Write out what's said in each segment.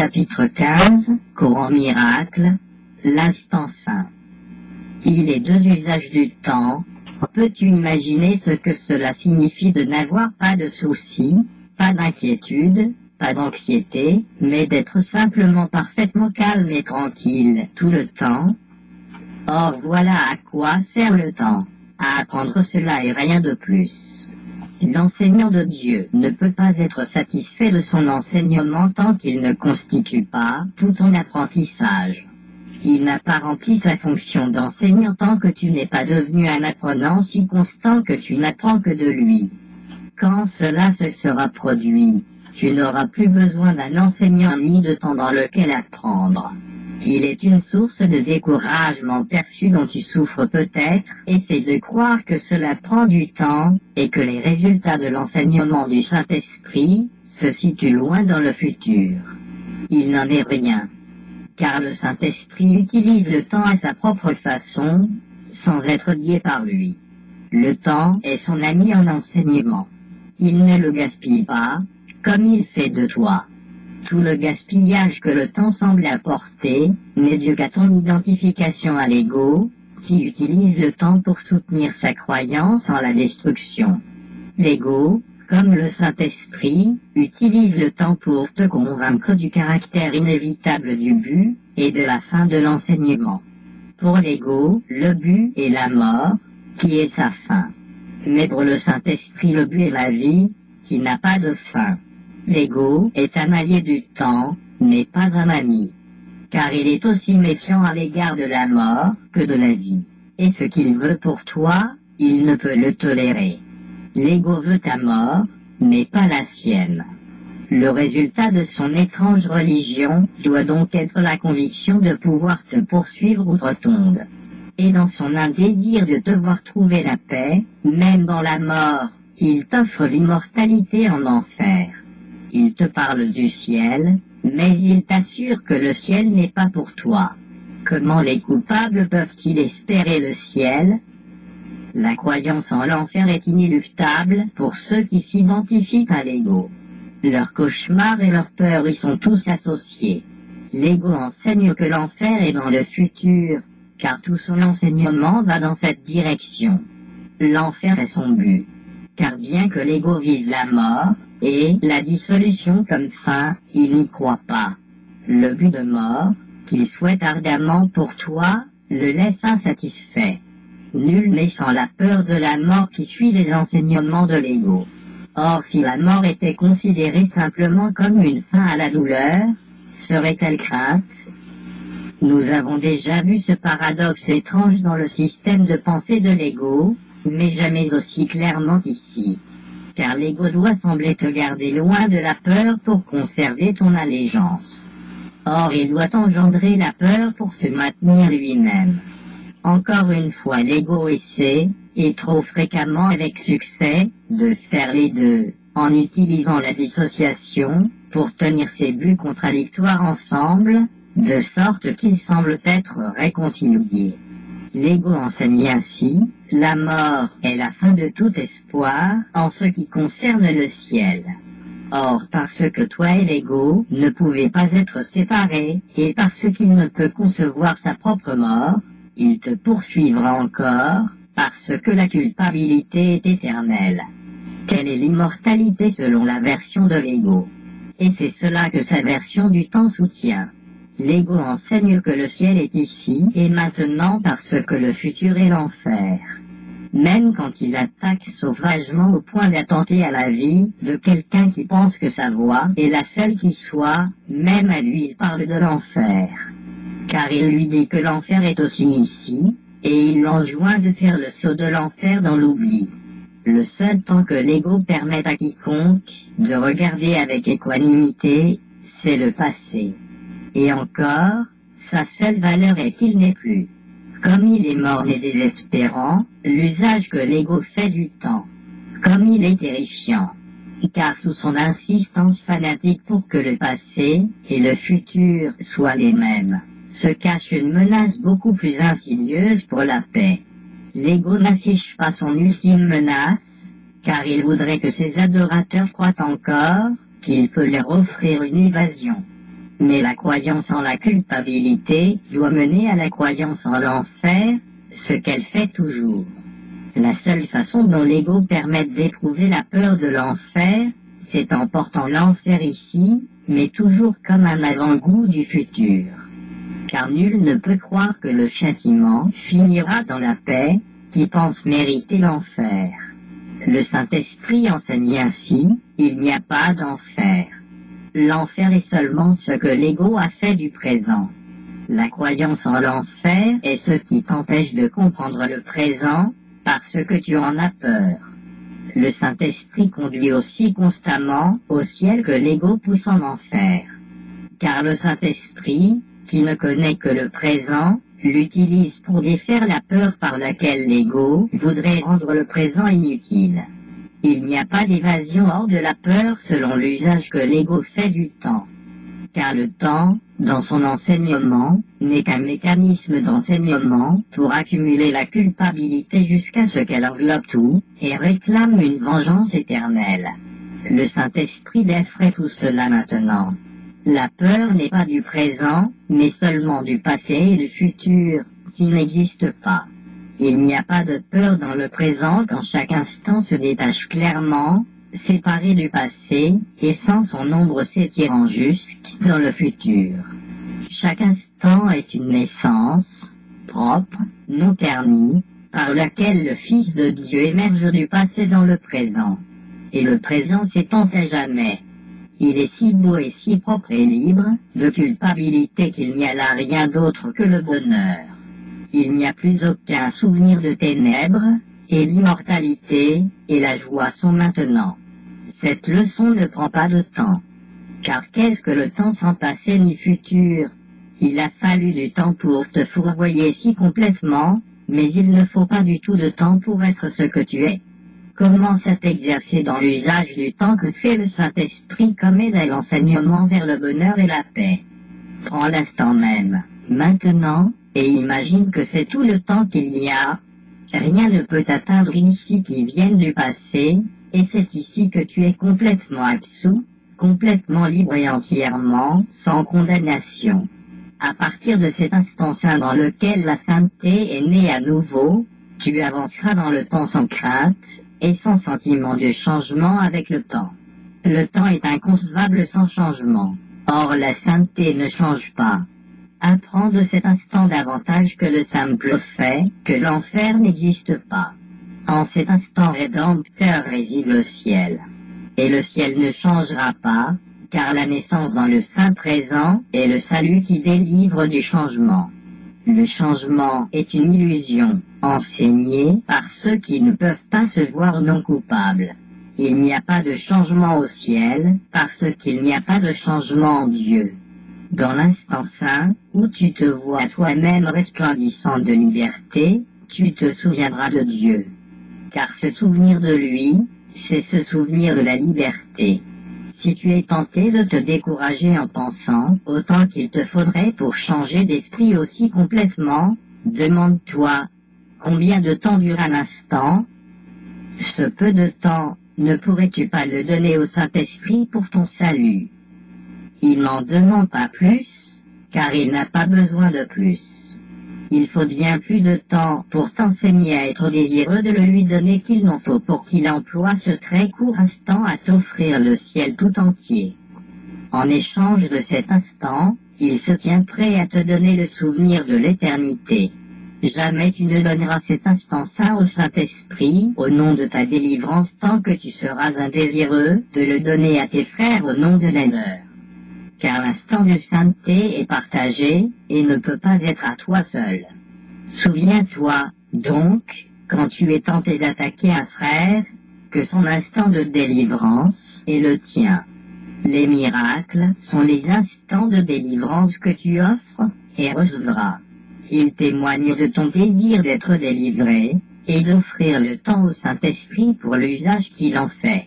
Chapitre 15, Courant miracle, l'instant saint. Il est deux usages du temps. Peux-tu imaginer ce que cela signifie de n'avoir pas de soucis, pas d'inquiétude, pas d'anxiété, mais d'être simplement parfaitement calme et tranquille tout le temps? Or voilà à quoi sert le temps, à apprendre cela et rien de plus. L'enseignant de Dieu ne peut pas être satisfait de son enseignement tant qu'il ne constitue pas tout ton apprentissage. Il n'a pas rempli sa fonction d'enseignant tant que tu n'es pas devenu un apprenant si constant que tu n'apprends que de lui. Quand cela se sera produit, tu n'auras plus besoin d'un enseignant ni de temps dans lequel apprendre. Il est une source de découragement perçu dont tu souffres peut-être, et c'est de croire que cela prend du temps, et que les résultats de l'enseignement du Saint-Esprit se situent loin dans le futur. Il n'en est rien, car le Saint-Esprit utilise le temps à sa propre façon, sans être guidé par lui. Le temps est son ami en enseignement. Il ne le gaspille pas, comme il fait de toi. Tout le gaspillage que le temps semble apporter n'est dû qu'à ton identification à l'ego, qui utilise le temps pour soutenir sa croyance en la destruction. L'ego, comme le Saint-Esprit, utilise le temps pour te convaincre du caractère inévitable du but et de la fin de l'enseignement. Pour l'ego, le but est la mort, qui est sa fin. Mais pour le Saint-Esprit, le but est la vie, qui n'a pas de fin. L'ego est un allié du temps, mais pas un ami, car il est aussi méfiant à l'égard de la mort que de la vie. Et ce qu'il veut pour toi, il ne peut le tolérer. L'ego veut ta mort, mais pas la sienne. Le résultat de son étrange religion doit donc être la conviction de pouvoir te poursuivre outre-tombe. Et dans son désir de devoir trouver la paix, même dans la mort, il t'offre l'immortalité en enfer. Il te parle du ciel, mais il t'assure que le ciel n'est pas pour toi. Comment les coupables peuvent-ils espérer le ciel? La croyance en l'enfer est inéluctable pour ceux qui s'identifient à l'ego. Leurs cauchemars et leurs peurs y sont tous associés. L'ego enseigne que l'enfer est dans le futur, car tout son enseignement va dans cette direction. L'enfer est son but, car bien que l'ego vise la mort et la dissolution comme fin, il n'y croit pas. Le but de mort, qu'il souhaite ardemment pour toi, le laisse insatisfait. Nul n'est sans la peur de la mort qui suit les enseignements de l'ego. Or, si la mort était considérée simplement comme une fin à la douleur, serait-elle crainte? Nous avons déjà vu ce paradoxe étrange dans le système de pensée de l'ego, mais jamais aussi clairement qu'ici. Car l'ego doit sembler te garder loin de la peur pour conserver ton allégeance. Or, il doit engendrer la peur pour se maintenir lui-même. Encore une fois, l'ego essaie, et trop fréquemment avec succès, de faire les deux, en utilisant la dissociation, pour tenir ses buts contradictoires ensemble, de sorte qu'ils semblent être réconciliés. L'ego enseigne ainsi, la mort est la fin de tout espoir en ce qui concerne le ciel. Or, parce que toi et l'ego ne pouvaient pas être séparés, et parce qu'il ne peut concevoir sa propre mort, il te poursuivra encore, parce que la culpabilité est éternelle. Quelle est l'immortalité selon la version de l'ego? Et c'est cela que sa version du temps soutient. L'ego enseigne que le ciel est ici et maintenant parce que le futur est l'enfer. Même quand il attaque sauvagement au point d'attenter à la vie de quelqu'un qui pense que sa voix est la seule qui soit, même à lui il parle de l'enfer. Car il lui dit que l'enfer est aussi ici, et il l'enjoint de faire le saut de l'enfer dans l'oubli. Le seul temps que l'ego permet à quiconque de regarder avec équanimité, c'est le passé. Et encore, sa seule valeur est qu'il n'est plus. Comme il est morne et désespérant, l'usage que l'ego fait du temps. Comme il est terrifiant. Car sous son insistance fanatique pour que le passé et le futur soient les mêmes, se cache une menace beaucoup plus insidieuse pour la paix. L'ego n'affiche pas son ultime menace, car il voudrait que ses adorateurs croient encore qu'il peut leur offrir une évasion. Mais la croyance en la culpabilité doit mener à la croyance en l'enfer, ce qu'elle fait toujours. La seule façon dont l'ego permet d'éprouver la peur de l'enfer, c'est en portant l'enfer ici, mais toujours comme un avant-goût du futur. Car nul ne peut croire que le châtiment finira dans la paix, qui pense mériter l'enfer. Le Saint-Esprit enseigne ainsi, il n'y a pas d'enfer. L'enfer est seulement ce que l'ego a fait du présent. La croyance en l'enfer est ce qui t'empêche de comprendre le présent, parce que tu en as peur. Le Saint-Esprit conduit aussi constamment au ciel que l'ego pousse en enfer. Car le Saint-Esprit, qui ne connaît que le présent, l'utilise pour défaire la peur par laquelle l'ego voudrait rendre le présent inutile. Il n'y a pas d'évasion hors de la peur selon l'usage que l'ego fait du temps. Car le temps, dans son enseignement, n'est qu'un mécanisme d'enseignement pour accumuler la culpabilité jusqu'à ce qu'elle enveloppe tout, et réclame une vengeance éternelle. Le Saint-Esprit défrait tout cela maintenant. La peur n'est pas du présent, mais seulement du passé et du futur, qui n'existent pas. Il n'y a pas de peur dans le présent quand chaque instant se détache clairement, séparé du passé, et sans son ombre s'étirant jusque dans le futur. Chaque instant est une naissance, propre, non ternie, par laquelle le Fils de Dieu émerge du passé dans le présent. Et le présent s'étend à jamais. Il est si beau et si propre et libre, de culpabilité qu'il n'y a là rien d'autre que le bonheur. Il n'y a plus aucun souvenir de ténèbres, et l'immortalité et la joie sont maintenant. Cette leçon ne prend pas de temps. Car qu'est-ce que le temps sans passé ni futur? Il a fallu du temps pour te fourvoyer si complètement, mais il ne faut pas du tout de temps pour être ce que tu es. Commence à t'exercer dans l'usage du temps que fait le Saint-Esprit comme aide à l'enseignement vers le bonheur et la paix. Prends l'instant même, maintenant, et imagine que c'est tout le temps qu'il y a. Rien ne peut t'atteindre ici qui vienne du passé, et c'est ici que tu es complètement absous, complètement libre et entièrement, sans condamnation. À partir de cet instant saint dans lequel la sainteté est née à nouveau, tu avanceras dans le temps sans crainte, et sans sentiment de changement avec le temps. Le temps est inconcevable sans changement. Or la sainteté ne change pas. Apprends de cet instant davantage que le simple fait que l'enfer n'existe pas. En cet instant rédempteur réside le ciel. Et le ciel ne changera pas, car la naissance dans le saint présent est le salut qui délivre du changement. Le changement est une illusion, enseignée par ceux qui ne peuvent pas se voir non coupables. Il n'y a pas de changement au ciel, parce qu'il n'y a pas de changement en Dieu. Dans l'instant saint, où tu te vois toi-même resplendissant de liberté, tu te souviendras de Dieu. Car se souvenir de lui, c'est se souvenir de la liberté. Si tu es tenté de te décourager en pensant autant qu'il te faudrait pour changer d'esprit aussi complètement, demande-toi, combien de temps dure un instant? Ce peu de temps, ne pourrais-tu pas le donner au Saint-Esprit pour ton salut? Il n'en demande pas plus, car il n'a pas besoin de plus. Il faut bien plus de temps pour t'enseigner à être désireux de le lui donner qu'il n'en faut pour qu'il emploie ce très court instant à t'offrir le ciel tout entier. En échange de cet instant, il se tient prêt à te donner le souvenir de l'éternité. Jamais tu ne donneras cet instant saint au Saint-Esprit au nom de ta délivrance tant que tu seras indésireux de le donner à tes frères au nom de la leur. Car l'instant de sainteté est partagé et ne peut pas être à toi seul. Souviens-toi, donc, quand tu es tenté d'attaquer un frère, que son instant de délivrance est le tien. Les miracles sont les instants de délivrance que tu offres et recevras. Ils témoignent de ton désir d'être délivré et d'offrir le temps au Saint-Esprit pour l'usage qu'il en fait.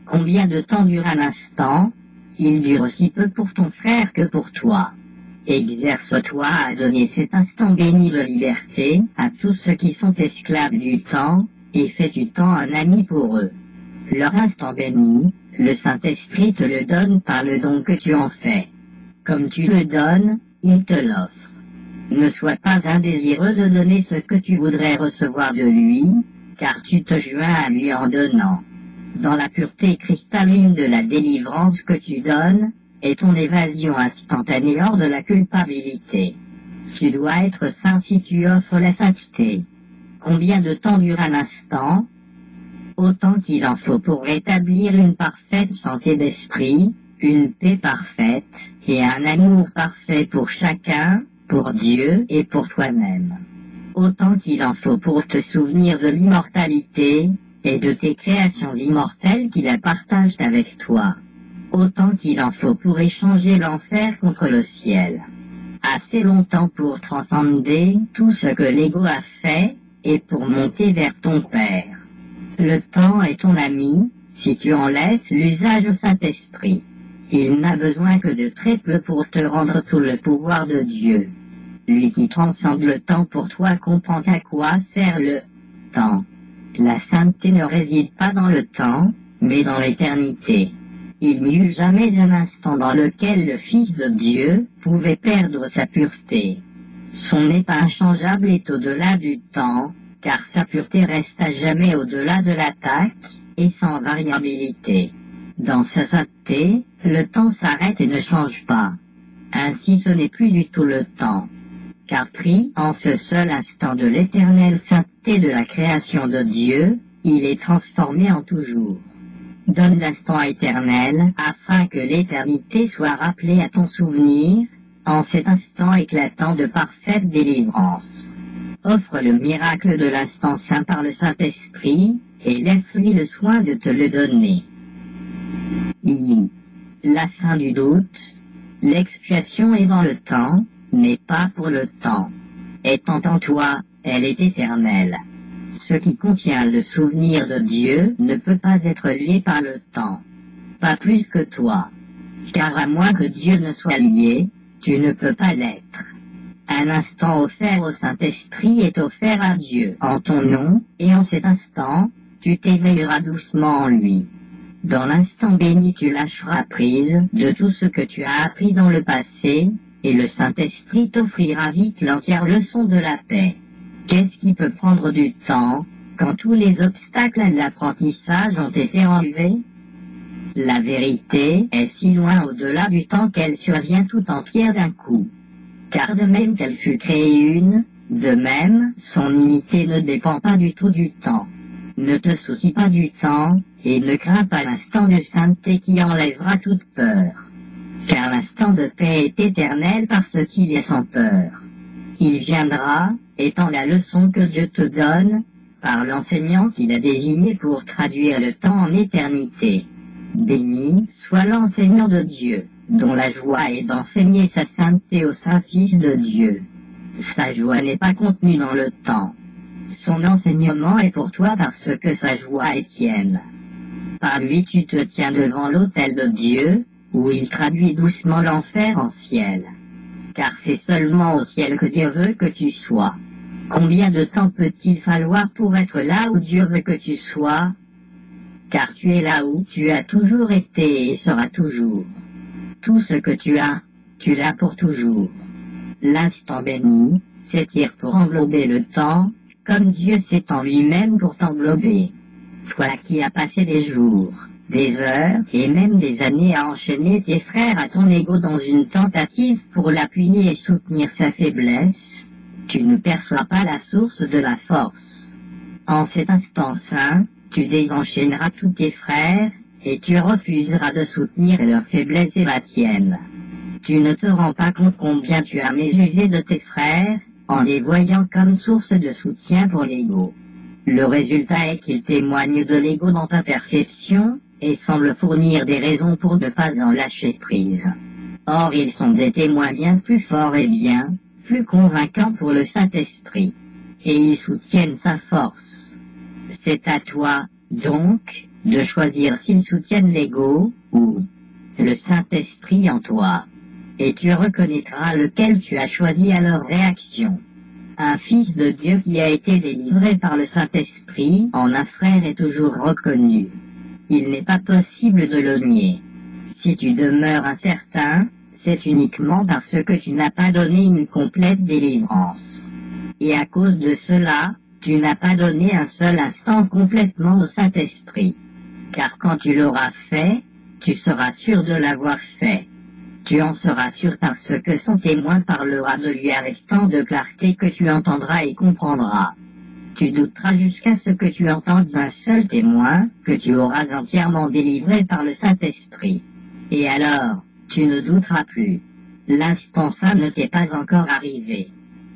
Combien de temps dure un instant? Il dure aussi peu pour ton frère que pour toi. Exerce-toi à donner cet instant béni de liberté à tous ceux qui sont esclaves du temps, et fais du temps un ami pour eux. Leur instant béni, le Saint-Esprit te le donne par le don que tu en fais. Comme tu le donnes, il te l'offre. Ne sois pas indésireux de donner ce que tu voudrais recevoir de lui, car tu te joins à lui en donnant. Dans la pureté cristalline de la délivrance que tu donnes, est ton évasion instantanée hors de la culpabilité. Tu dois être saint si tu offres la sainteté. Combien de temps dure un instant? Autant qu'il en faut pour rétablir une parfaite santé d'esprit, une paix parfaite, et un amour parfait pour chacun, pour Dieu et pour toi-même. Autant qu'il en faut pour te souvenir de l'immortalité, et de tes créations immortelles qui la partagent avec toi. Autant qu'il en faut pour échanger l'enfer contre le ciel. Assez longtemps pour transcender tout ce que l'ego a fait, et pour monter vers ton Père. Le temps est ton ami, si tu en laisses l'usage au Saint-Esprit. Il n'a besoin que de très peu pour te rendre tout le pouvoir de Dieu. Lui qui transcende le temps pour toi comprend à quoi sert le temps. La sainteté ne réside pas dans le temps, mais dans l'éternité. Il n'y eut jamais un instant dans lequel le Fils de Dieu pouvait perdre sa pureté. Son état inchangeable est au-delà du temps, car sa pureté reste à jamais au-delà de l'attaque, et sans variabilité. Dans sa sainteté, le temps s'arrête et ne change pas. Ainsi ce n'est plus du tout le temps. Car pris en ce seul instant de l'éternelle sainteté de la création de Dieu, il est transformé en toujours. Donne l'instant éternel, afin que l'éternité soit rappelée à ton souvenir, en cet instant éclatant de parfaite délivrance. Offre le miracle de l'instant saint par le Saint-Esprit, et laisse-lui le soin de te le donner. La fin du doute, l'expiation est dans le temps, mais pas pour le temps. Étant en toi, elle est éternelle. Ce qui contient le souvenir de Dieu ne peut pas être lié par le temps. Pas plus que toi. Car à moins que Dieu ne soit lié, tu ne peux pas l'être. Un instant offert au Saint-Esprit est offert à Dieu en ton nom, et en cet instant, tu t'éveilleras doucement en lui. Dans l'instant béni tu lâcheras prise de tout ce que tu as appris dans le passé, et le Saint-Esprit t'offrira vite l'entière leçon de la paix. Qu'est-ce qui peut prendre du temps, quand tous les obstacles à l'apprentissage ont été enlevés? La vérité est si loin au-delà du temps qu'elle survient tout entière d'un coup. Car de même qu'elle fut créée une, de même, son unité ne dépend pas du tout du temps. Ne te soucie pas du temps, et ne crains pas l'instant de sainteté qui enlèvera toute peur. Car l'instant de paix est éternel parce qu'il est sans peur. Il viendra, étant la leçon que Dieu te donne, par l'enseignant qu'il a désigné pour traduire le temps en éternité. Béni soit l'enseignant de Dieu, dont la joie est d'enseigner sa sainteté au Saint-Fils de Dieu. Sa joie n'est pas contenue dans le temps. Son enseignement est pour toi parce que sa joie est tienne. Par lui tu te tiens devant l'autel de Dieu, où il traduit doucement l'enfer en ciel. Car c'est seulement au ciel que Dieu veut que tu sois. Combien de temps peut-il falloir pour être là où Dieu veut que tu sois? Car tu es là où tu as toujours été et seras toujours. Tout ce que tu l'as pour toujours. L'instant béni s'étire pour englober le temps, comme Dieu s'étend lui-même pour t'englober. Toi qui as passé des jours, des heures et même des années à enchaîner tes frères à ton ego dans une tentative pour l'appuyer et soutenir sa faiblesse, tu ne perçois pas la source de la force. En cet instant saint, tu désenchaîneras tous tes frères, et tu refuseras de soutenir leur faiblesse et la tienne. Tu ne te rends pas compte combien tu as mésusé de tes frères, en les voyant comme source de soutien pour l'ego. Le résultat est qu'ils témoignent de l'ego dans ta perception, et semblent fournir des raisons pour ne pas en lâcher prise. Or ils sont des témoins bien plus forts et bien plus convaincants pour le Saint-Esprit, et ils soutiennent sa force. C'est à toi, donc, de choisir s'ils soutiennent l'ego, ou le Saint-Esprit en toi, et tu reconnaîtras lequel tu as choisi à leur réaction. Un fils de Dieu qui a été délivré par le Saint-Esprit en un frère est toujours reconnu. Il n'est pas possible de le nier. Si tu demeures incertain, c'est uniquement parce que tu n'as pas donné une complète délivrance. Et à cause de cela, tu n'as pas donné un seul instant complètement au Saint-Esprit. Car quand tu l'auras fait, tu seras sûr de l'avoir fait. Tu en seras sûr parce que son témoin parlera de lui avec tant de clarté que tu entendras et comprendras. Tu douteras jusqu'à ce que tu entendes un seul témoin, que tu auras entièrement délivré par le Saint-Esprit. Et alors, tu ne douteras plus. L'instant saint ne t'est pas encore arrivé.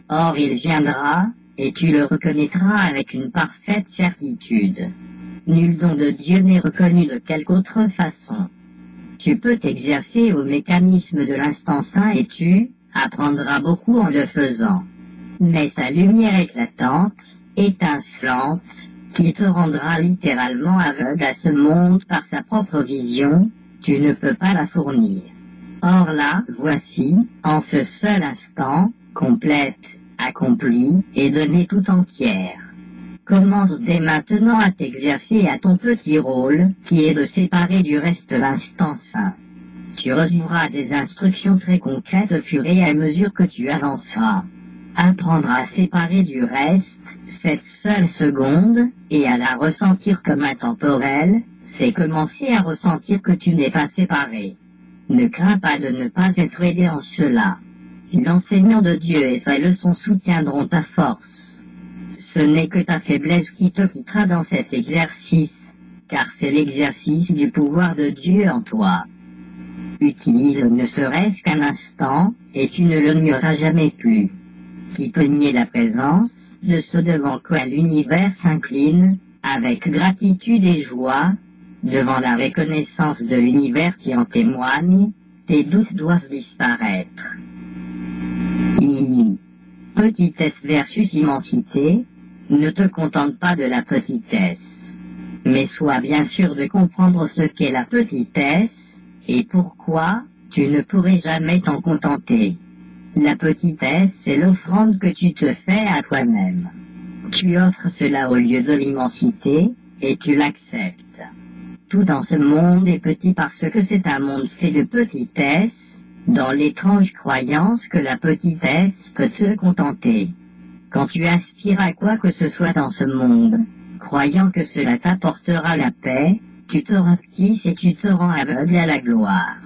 Or il viendra, et tu le reconnaîtras avec une parfaite certitude. Nul don de Dieu n'est reconnu de quelque autre façon. Tu peux t'exercer au mécanisme de l'instant saint et tu apprendras beaucoup en le faisant. Mais sa lumière éclatante, étincelante, qui te rendra littéralement aveugle à ce monde par sa propre vision, tu ne peux pas la fournir. Or là, voici, en ce seul instant, complète, accomplie et donnée tout entière. Commence dès maintenant à t'exercer à ton petit rôle, qui est de séparer du reste l'instant saint. Tu recevras des instructions très concrètes au fur et à mesure que tu avanceras. Apprendre à séparer du reste, cette seule seconde, et à la ressentir comme intemporelle, c'est commencer à ressentir que tu n'es pas séparé. Ne crains pas de ne pas être aidé en cela. L'enseignant de Dieu et sa leçon soutiendront ta force. Ce n'est que ta faiblesse qui te quittera dans cet exercice, car c'est l'exercice du pouvoir de Dieu en toi. Utilise ne serait-ce qu'un instant, et tu ne le nieras jamais plus. Qui peut nier la présence de ce devant quoi l'univers s'incline, avec gratitude et joie, devant la reconnaissance de l'univers qui en témoigne, tes doutes doivent disparaître. Petitesse versus immensité, ne te contente pas de la petitesse, mais sois bien sûr de comprendre ce qu'est la petitesse et pourquoi tu ne pourrais jamais t'en contenter. La petitesse, c'est l'offrande que tu te fais à toi-même. Tu offres cela au lieu de l'immensité et tu l'acceptes. Tout dans ce monde est petit parce que c'est un monde fait de petitesse, dans l'étrange croyance que la petitesse peut te contenter. Quand tu aspires à quoi que ce soit dans ce monde, croyant que cela t'apportera la paix, tu te rapetisses et tu te rends aveugle à la gloire.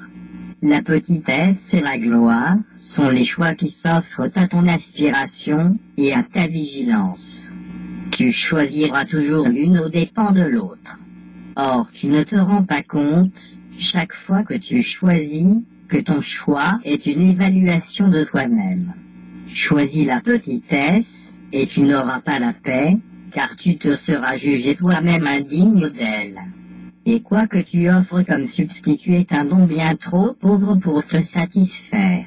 La petitesse et la gloire sont les choix qui s'offrent à ton aspiration et à ta vigilance. Tu choisiras toujours l'une aux dépens de l'autre. Or, tu ne te rends pas compte, chaque fois que tu choisis, que ton choix est une évaluation de toi-même. Choisis la petitesse, et tu n'auras pas la paix, car tu te seras jugé toi-même indigne d'elle. Et quoi que tu offres comme substitut est un don bien trop pauvre pour te satisfaire.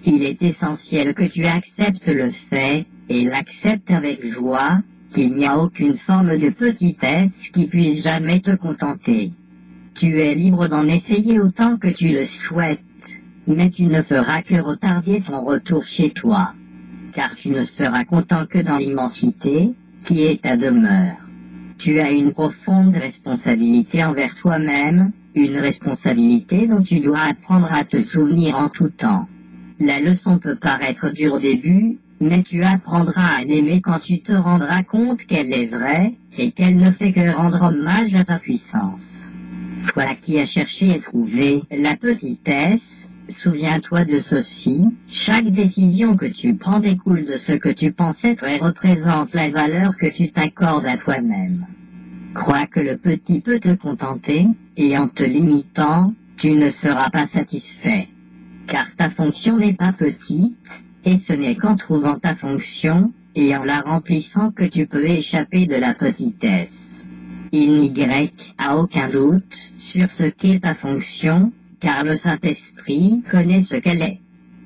Il est essentiel que tu acceptes le fait, et l'acceptes avec joie, qu'il n'y a aucune forme de petitesse qui puisse jamais te contenter. Tu es libre d'en essayer autant que tu le souhaites, mais tu ne feras que retarder ton retour chez toi, car tu ne seras content que dans l'immensité, qui est ta demeure. Tu as une profonde responsabilité envers toi-même, une responsabilité dont tu dois apprendre à te souvenir en tout temps. La leçon peut paraître dure au début, mais tu apprendras à l'aimer quand tu te rendras compte qu'elle est vraie, et qu'elle ne fait que rendre hommage à ta puissance. Toi qui as cherché et trouvé la petitesse, souviens-toi de ceci, chaque décision que tu prends découle de ce que tu penses être et représente la valeur que tu t'accordes à toi-même. Crois que le petit peut te contenter, et en te limitant, tu ne seras pas satisfait. Car ta fonction n'est pas petite, et ce n'est qu'en trouvant ta fonction, et en la remplissant que tu peux échapper de la petitesse. Il n'y a aucun doute sur ce qu'est ta fonction, car le Saint-Esprit connaît ce qu'elle est.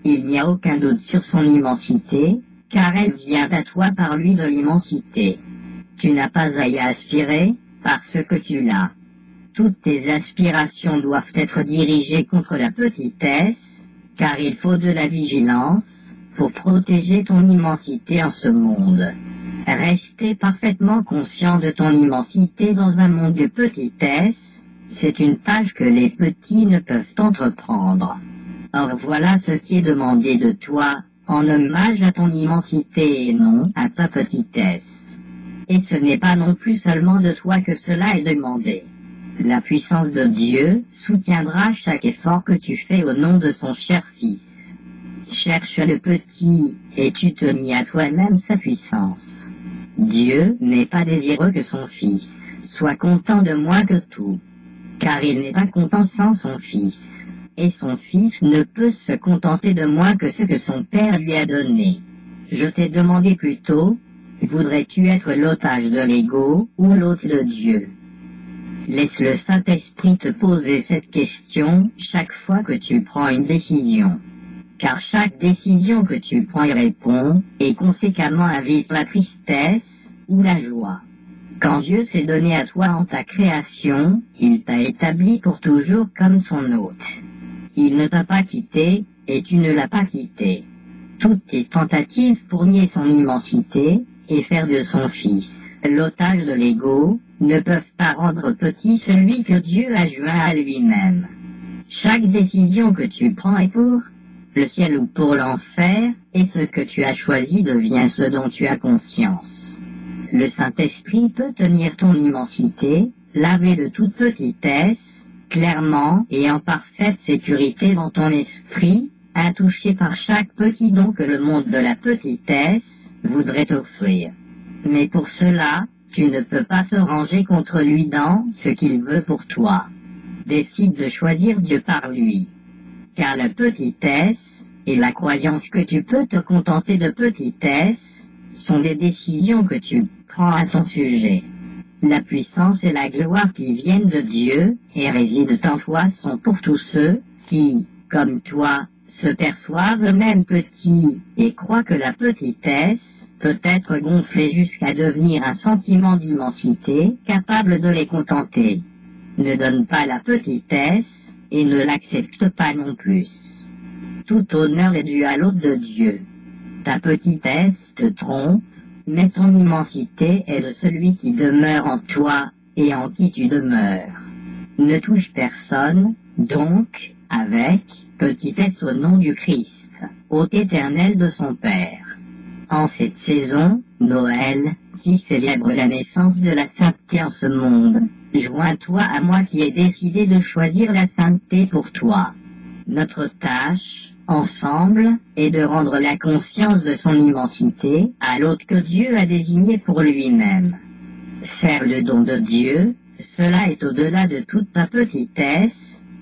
Il n'y a aucun doute sur son immensité, car elle vient à toi par lui de l'immensité. Tu n'as pas à y aspirer, parce que tu l'as. Toutes tes aspirations doivent être dirigées contre la petitesse, car il faut de la vigilance pour protéger ton immensité en ce monde. Rester parfaitement conscient de ton immensité dans un monde de petitesse, c'est une tâche que les petits ne peuvent entreprendre. Or voilà ce qui est demandé de toi, en hommage à ton immensité et non à ta petitesse. Et ce n'est pas non plus seulement de toi que cela est demandé. La puissance de Dieu soutiendra chaque effort que tu fais au nom de son cher Fils. Cherche le petit, et tu te lis à toi-même sa puissance. Dieu n'est pas désireux que son Fils soit content de moins que tout, car il n'est pas content sans son Fils, et son Fils ne peut se contenter de moins que ce que son Père lui a donné. Je t'ai demandé plus tôt, voudrais-tu être l'otage de l'ego ou l'hôte de Dieu? Laisse le Saint-Esprit te poser cette question chaque fois que tu prends une décision. Car chaque décision que tu prends y répond, et conséquemment invite la tristesse ou la joie. Quand Dieu s'est donné à toi en ta création, il t'a établi pour toujours comme son hôte. Il ne t'a pas quitté, et tu ne l'as pas quitté. Toutes tes tentatives pour nier son immensité, et faire de son Fils l'otage de l'ego, ne peuvent pas rendre petit celui que Dieu a joint à lui-même. Chaque décision que tu prends est pour le ciel ou pour l'enfer, et ce que tu as choisi devient ce dont tu as conscience. Le Saint-Esprit peut tenir ton immensité, laver de toute petitesse, clairement et en parfaite sécurité dans ton esprit, intouché par chaque petit don que le monde de la petitesse voudrait t'offrir. Mais pour cela, tu ne peux pas te ranger contre lui dans ce qu'il veut pour toi. Décide de choisir Dieu par lui. Car la petitesse et la croyance que tu peux te contenter de petitesse sont des décisions que tu prends à ton sujet. La puissance et la gloire qui viennent de Dieu et résident en toi sont pour tous ceux qui, comme toi, se perçoivent eux-mêmes petits et croient que la petitesse peut être gonflée jusqu'à devenir un sentiment d'immensité capable de les contenter. Ne donne pas la petitesse et ne l'accepte pas non plus. Tout honneur est dû à l'hôte de Dieu. Ta petitesse te trompe, mais ton immensité est de celui qui demeure en toi et en qui tu demeures. Ne touche personne, donc, avec petitesse au nom du Christ, hôte éternel de son Père. En cette saison, Noël, qui célèbre la naissance de la sainteté en ce monde, joins-toi à moi qui ai décidé de choisir la sainteté pour toi. Notre tâche, ensemble, est de rendre la conscience de son immensité à l'hôte que Dieu a désigné pour lui-même. Faire le don de Dieu, cela est au-delà de toute ta petitesse,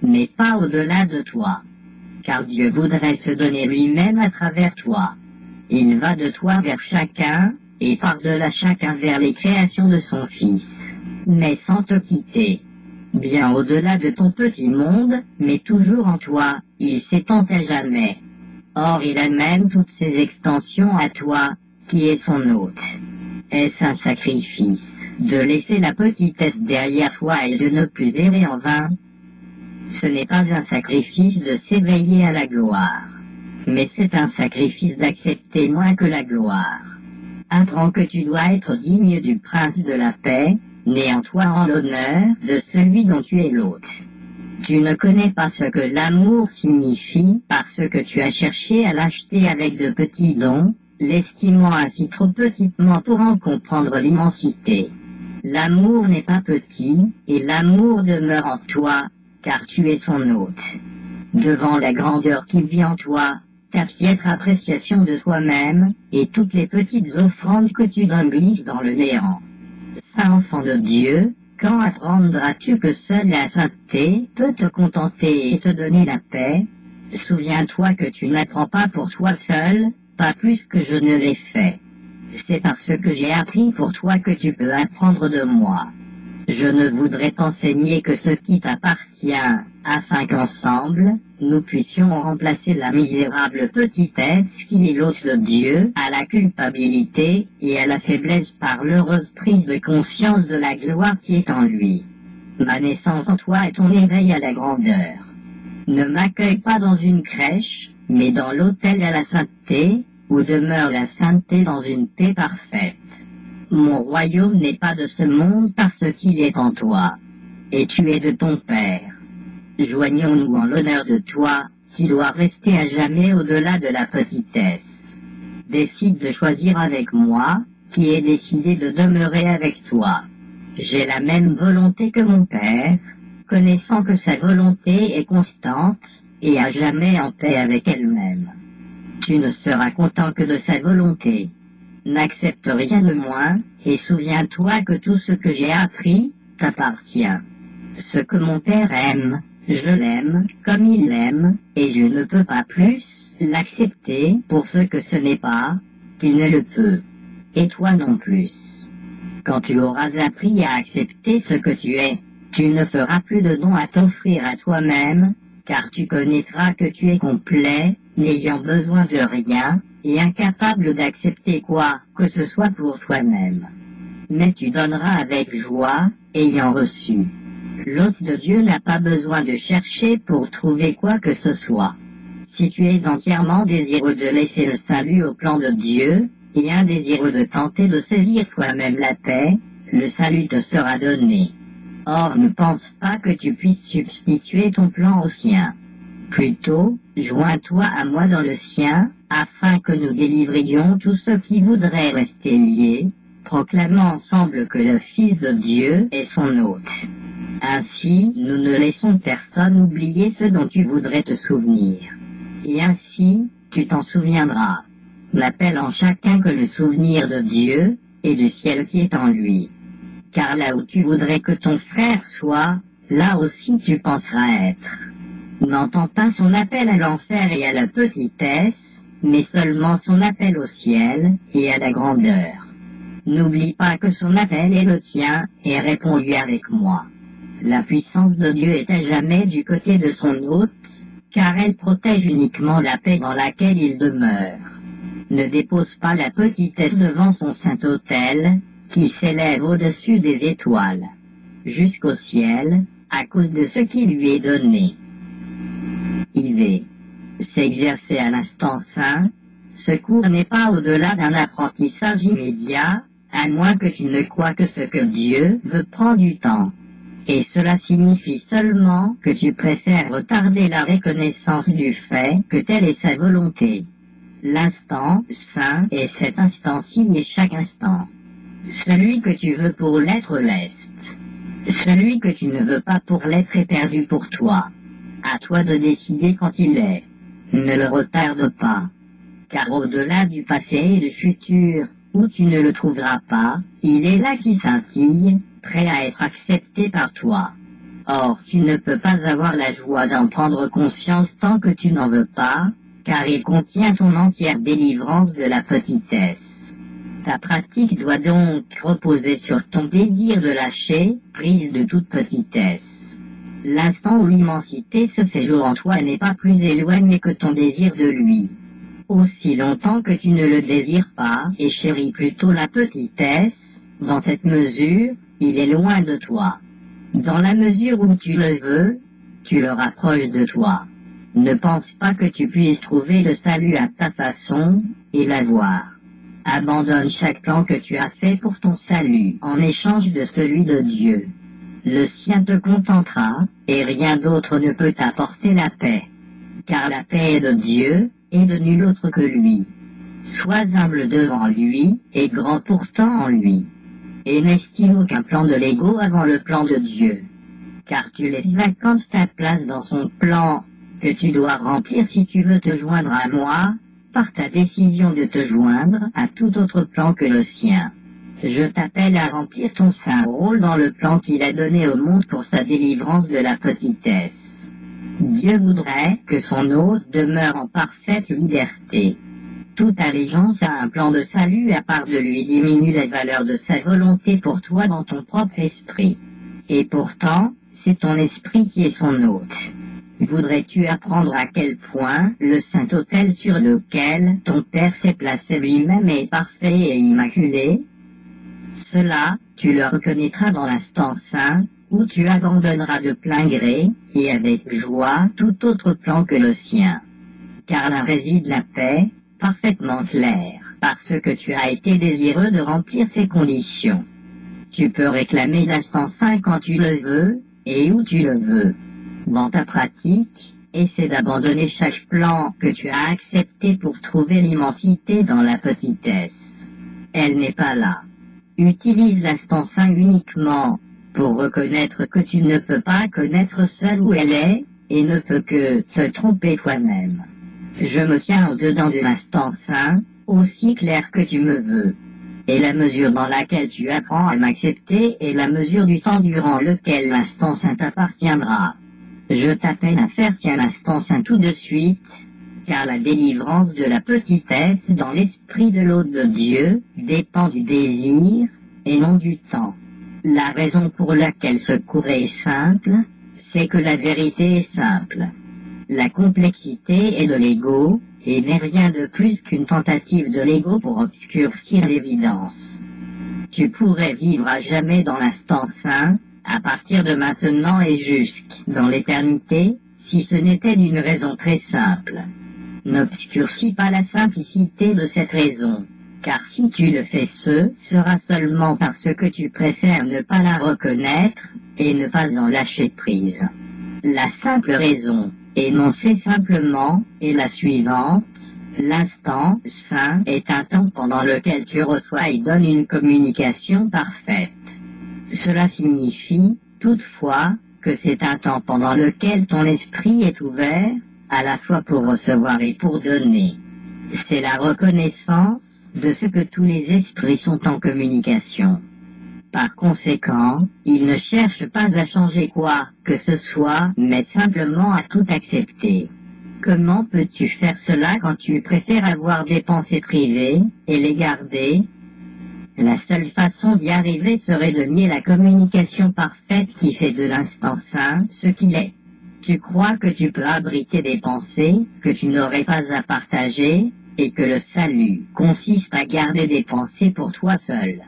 mais pas au-delà de toi. Car Dieu voudrait se donner lui-même à travers toi. Il va de toi vers chacun, et par-delà chacun vers les créations de son Fils, mais sans te quitter. Bien au-delà de ton petit monde, mais toujours en toi, il s'étend à jamais. Or il amène toutes ses extensions à toi, qui es son hôte. Est-ce un sacrifice de laisser la petitesse derrière toi et de ne plus errer en vain? Ce n'est pas un sacrifice de s'éveiller à la gloire, mais c'est un sacrifice d'accepter moins que la gloire. Apprends que tu dois être digne du prince de la paix, né en toi en l'honneur de celui dont tu es l'hôte. Tu ne connais pas ce que l'amour signifie parce que tu as cherché à l'acheter avec de petits dons, l'estimant ainsi trop petitement pour en comprendre l'immensité. L'amour n'est pas petit, et l'amour demeure en toi, car tu es son hôte. Devant la grandeur qui vit en toi, ta piètre appréciation de toi-même, et toutes les petites offrandes que tu donnes glissent dans le néant. Saint enfant de Dieu, quand apprendras-tu que seule la sainteté peut te contenter et te donner la paix? Souviens-toi que tu n'apprends pas pour toi seul, pas plus que je ne l'ai fait. C'est parce que j'ai appris pour toi que tu peux apprendre de moi. Je ne voudrais t'enseigner que ce qui t'appartient, afin qu'ensemble, nous puissions remplacer la misérable petitesse qui est l'hôte de Dieu à la culpabilité et à la faiblesse par l'heureuse prise de conscience de la gloire qui est en lui. Ma naissance en toi est ton éveil à la grandeur. Ne m'accueille pas dans une crèche, mais dans l'autel à la sainteté, où demeure la sainteté dans une paix parfaite. Mon royaume n'est pas de ce monde parce qu'il est en toi, et tu es de ton Père. Joignons-nous en l'honneur de toi, tu dois rester à jamais au-delà de la petitesse. Décide de choisir avec moi, qui ai décidé de demeurer avec toi. J'ai la même volonté que mon Père, connaissant que sa volonté est constante et à jamais en paix avec elle-même. Tu ne seras content que de sa volonté. N'accepte rien de moins, et souviens-toi que tout ce que j'ai appris t'appartient. Ce que mon Père aime, je l'aime comme il l'aime, et je ne peux pas plus l'accepter pour ce que ce n'est pas, qu'il ne le peut. Et toi non plus. Quand tu auras appris à accepter ce que tu es, tu ne feras plus de don à t'offrir à toi-même, car tu connaîtras que tu es complet, n'ayant besoin de rien, et incapable d'accepter quoi que ce soit pour toi-même. Mais tu donneras avec joie, ayant reçu. L'hôte de Dieu n'a pas besoin de chercher pour trouver quoi que ce soit. Si tu es entièrement désireux de laisser le salut au plan de Dieu, et indésireux de tenter de saisir toi-même la paix, le salut te sera donné. Or ne pense pas que tu puisses substituer ton plan au sien. Plutôt, joins-toi à moi dans le sien, afin que nous délivrions tous ceux qui voudraient rester liés, proclamant ensemble que le Fils de Dieu est son hôte. Ainsi, nous ne laissons personne oublier ce dont tu voudrais te souvenir. Et ainsi, tu t'en souviendras. N'appelant chacun que le souvenir de Dieu, et du ciel qui est en lui. Car là où tu voudrais que ton frère soit, là aussi tu penseras être. N'entends pas son appel à l'enfer et à la petitesse, mais seulement son appel au ciel et à la grandeur. N'oublie pas que son appel est le tien, et réponds-lui avec moi. La puissance de Dieu est à jamais du côté de son hôte, car elle protège uniquement la paix dans laquelle il demeure. Ne dépose pas la petitesse devant son saint autel, qui s'élève au-dessus des étoiles, jusqu'au ciel, à cause de ce qui lui est donné. IV. S'exercer à l'instant saint, ce cours n'est pas au-delà d'un apprentissage immédiat, à moins que tu ne crois que ce que Dieu veut prend du temps. Et cela signifie seulement que tu préfères retarder la reconnaissance du fait que telle est sa volonté. L'instant saint est cet instant-ci et chaque instant. Celui que tu veux pour l'être l'est. Celui que tu ne veux pas pour l'être est perdu pour toi. À toi de décider quand il est. Ne le retarde pas. Car au-delà du passé et du futur, où tu ne le trouveras pas, il est là qui scintille, prêt à être accepté par toi. Or, tu ne peux pas avoir la joie d'en prendre conscience tant que tu n'en veux pas, car il contient ton entière délivrance de la petitesse. Ta pratique doit donc reposer sur ton désir de lâcher, prise de toute petitesse. L'instant où l'immensité se fait jour en toi n'est pas plus éloigné que ton désir de lui. Aussi longtemps que tu ne le désires pas et chéris plutôt la petitesse, dans cette mesure, il est loin de toi. Dans la mesure où tu le veux, tu le rapproches de toi. Ne pense pas que tu puisses trouver le salut à ta façon et l'avoir. Abandonne chaque plan que tu as fait pour ton salut en échange de celui de Dieu. Le sien te contentera et rien d'autre ne peut t'apporter la paix. Car la paix est de Dieu et de nul autre que lui. Sois humble devant lui et grand pourtant en lui. Et n'estime aucun plan de l'ego avant le plan de Dieu. Car tu laisses vacante ta place dans son plan que tu dois remplir si tu veux te joindre à moi, par ta décision de te joindre à tout autre plan que le sien. Je t'appelle à remplir ton saint rôle dans le plan qu'il a donné au monde pour sa délivrance de la petitesse. Dieu voudrait que son hôte demeure en parfaite liberté. Toute allégeance à un plan de salut à part de lui diminue la valeur de sa volonté pour toi dans ton propre esprit. Et pourtant, c'est ton esprit qui est son hôte. Voudrais-tu apprendre à quel point le saint autel sur lequel ton Père s'est placé lui-même est parfait et immaculé? Cela, tu le reconnaîtras dans l'instant saint, où tu abandonneras de plein gré, et avec joie, tout autre plan que le sien. Car là réside la paix, parfaitement claire, parce que tu as été désireux de remplir ces conditions. Tu peux réclamer l'instant saint quand tu le veux, et où tu le veux. Dans ta pratique, essaie d'abandonner chaque plan que tu as accepté pour trouver l'immensité dans la petitesse. Elle n'est pas là. Utilise l'instant 5 uniquement pour reconnaître que tu ne peux pas connaître seul où elle est, et ne peux que te tromper toi-même. Je me tiens au-dedans de l'instant 5, aussi clair que tu me veux. Et la mesure dans laquelle tu apprends à m'accepter est la mesure du temps durant lequel l'instant saint t'appartiendra. Je t'appelle à faire tiens l'instant saint tout de suite, car la délivrance de la petitesse dans l'esprit de l'hôte de Dieu dépend du désir et non du temps. La raison pour laquelle ce cours est simple, c'est que la vérité est simple. La complexité est de l'ego, et n'est rien de plus qu'une tentative de l'ego pour obscurcir l'évidence. Tu pourrais vivre à jamais dans l'instant saint, à partir de maintenant et jusque dans l'éternité, si ce n'était d'une raison très simple. N'obscurcis pas la simplicité de cette raison, car si tu le fais ce sera seulement parce que tu préfères ne pas la reconnaître, et ne pas en lâcher prise. La simple raison, énoncée simplement, est la suivante. L'instant saint est un temps pendant lequel tu reçois et donnes une communication parfaite. Cela signifie, toutefois, que c'est un temps pendant lequel ton esprit est ouvert, à la fois pour recevoir et pour donner. C'est la reconnaissance de ce que tous les esprits sont en communication. Par conséquent, ils ne cherchent pas à changer quoi que ce soit, mais simplement à tout accepter. Comment peux-tu faire cela quand tu préfères avoir des pensées privées et les garder? La seule façon d'y arriver serait de nier la communication parfaite qui fait de l'instant saint ce qu'il est. Tu crois que tu peux abriter des pensées que tu n'aurais pas à partager, et que le salut consiste à garder des pensées pour toi seul.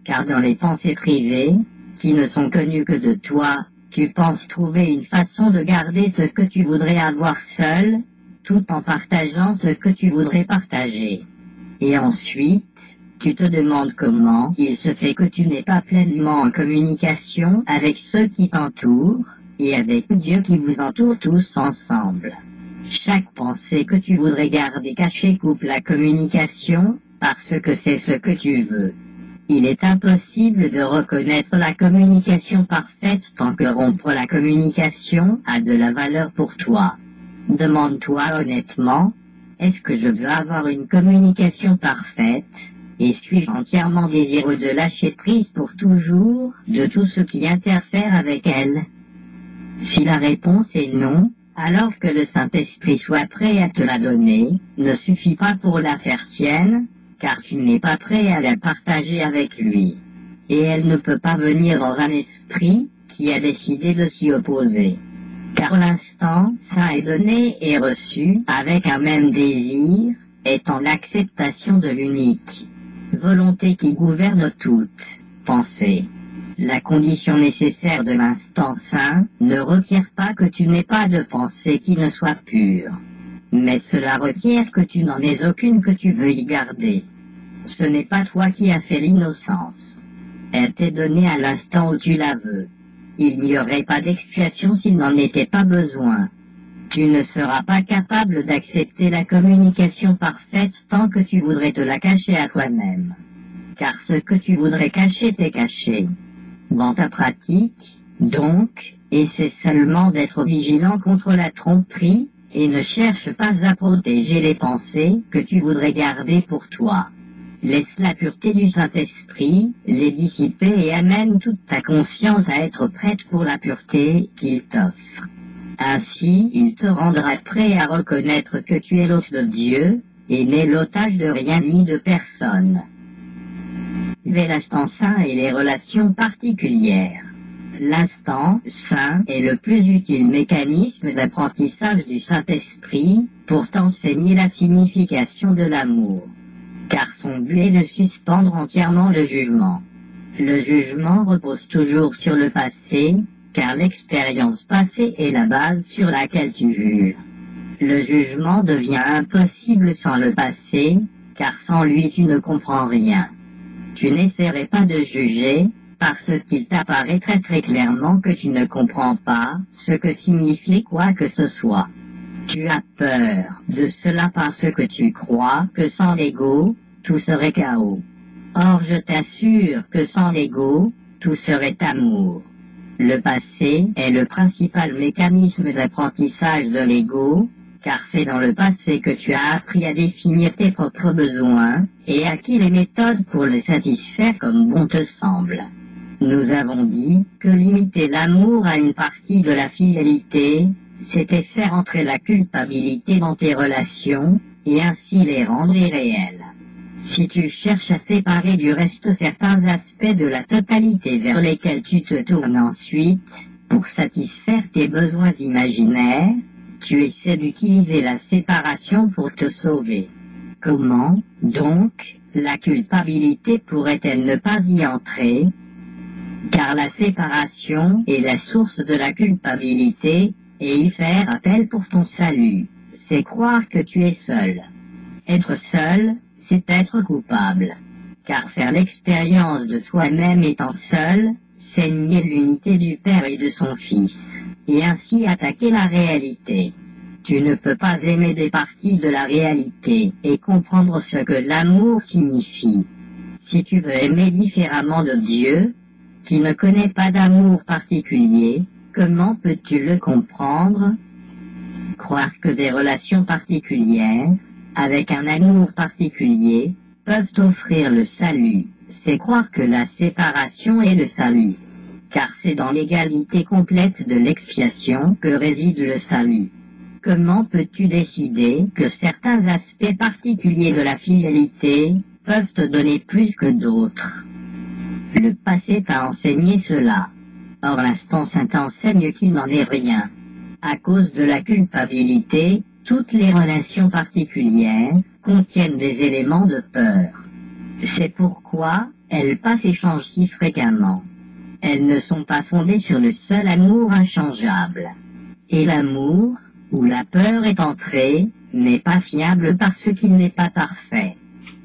Car dans les pensées privées, qui ne sont connues que de toi, tu penses trouver une façon de garder ce que tu voudrais avoir seul, tout en partageant ce que tu voudrais partager. Et ensuite, tu te demandes comment il se fait que tu n'es pas pleinement en communication avec ceux qui t'entourent, et avec Dieu qui vous entoure tous ensemble. Chaque pensée que tu voudrais garder cachée coupe la communication, parce que c'est ce que tu veux. Il est impossible de reconnaître la communication parfaite tant que rompre la communication a de la valeur pour toi. Demande-toi honnêtement, est-ce que je veux avoir une communication parfaite, et suis-je entièrement désireux de lâcher prise pour toujours de tout ce qui interfère avec elle? Si la réponse est non, alors que le Saint-Esprit soit prêt à te la donner, ne suffit pas pour la faire tienne, car tu n'es pas prêt à la partager avec lui. Et elle ne peut pas venir dans un esprit qui a décidé de s'y opposer. Car l'instant saint est donné et reçu avec un même désir, étant l'acceptation de l'unique volonté qui gouverne toute pensée. La condition nécessaire de l'instant saint ne requiert pas que tu n'aies pas de pensée qui ne soit pure. Mais cela requiert que tu n'en aies aucune que tu veuilles garder. Ce n'est pas toi qui as fait l'innocence. Elle t'est donnée à l'instant où tu la veux. Il n'y aurait pas d'expiation s'il n'en était pas besoin. Tu ne seras pas capable d'accepter la communication parfaite tant que tu voudrais te la cacher à toi-même. Car ce que tu voudrais cacher t'est caché. Dans ta pratique, donc, essaie seulement d'être vigilant contre la tromperie, et ne cherche pas à protéger les pensées que tu voudrais garder pour toi. Laisse la pureté du Saint-Esprit les dissiper et amène toute ta conscience à être prête pour la pureté qu'il t'offre. Ainsi, il te rendra prêt à reconnaître que tu es l'hôte de Dieu, et n'es l'otage de rien ni de personne. L'instant saint et les relations particulières. L'instant saint est le plus utile mécanisme d'apprentissage du Saint-Esprit pour t'enseigner la signification de l'amour. Car son but est de suspendre entièrement le jugement. Le jugement repose toujours sur le passé, car l'expérience passée est la base sur laquelle tu juges. Le jugement devient impossible sans le passé, car sans lui tu ne comprends rien. Tu n'essaierais pas de juger, parce qu'il t'apparaît très clairement que tu ne comprends pas ce que signifie quoi que ce soit. Tu as peur de cela parce que tu crois que sans l'ego, tout serait chaos. Or je t'assure que sans l'ego, tout serait amour. Le passé est le principal mécanisme d'apprentissage de l'ego, car c'est dans le passé que tu as appris à définir tes propres besoins et acquis les méthodes pour les satisfaire comme bon te semble. Nous avons dit que limiter l'amour à une partie de la fidélité, c'était faire entrer la culpabilité dans tes relations et ainsi les rendre irréelles. Si tu cherches à séparer du reste certains aspects de la totalité vers lesquels tu te tournes ensuite, pour satisfaire tes besoins imaginaires, tu essaies d'utiliser la séparation pour te sauver. Comment, donc, la culpabilité pourrait-elle ne pas y entrer? Car la séparation est la source de la culpabilité, et y faire appel pour ton salut, c'est croire que tu es seul. Être seul, c'est être coupable. Car faire l'expérience de toi-même étant seul, c'est nier l'unité du Père et de son Fils, et ainsi attaquer la réalité. Tu ne peux pas aimer des parties de la réalité et comprendre ce que l'amour signifie. Si tu veux aimer différemment de Dieu, qui ne connaît pas d'amour particulier, comment peux-tu le comprendre? Croire que des relations particulières, avec un amour particulier, peuvent offrir le salut, c'est croire que la séparation est le salut. Car c'est dans l'égalité complète de l'expiation que réside le salut. Comment peux-tu décider que certains aspects particuliers de la fidélité peuvent te donner plus que d'autres? Le passé t'a enseigné cela. Or l'instant saint enseigne qu'il n'en est rien. À cause de la culpabilité, toutes les relations particulières contiennent des éléments de peur. C'est pourquoi elles passent et changent si fréquemment. Elles ne sont pas fondées sur le seul amour inchangeable. Et l'amour, où la peur est entrée, n'est pas fiable parce qu'il n'est pas parfait.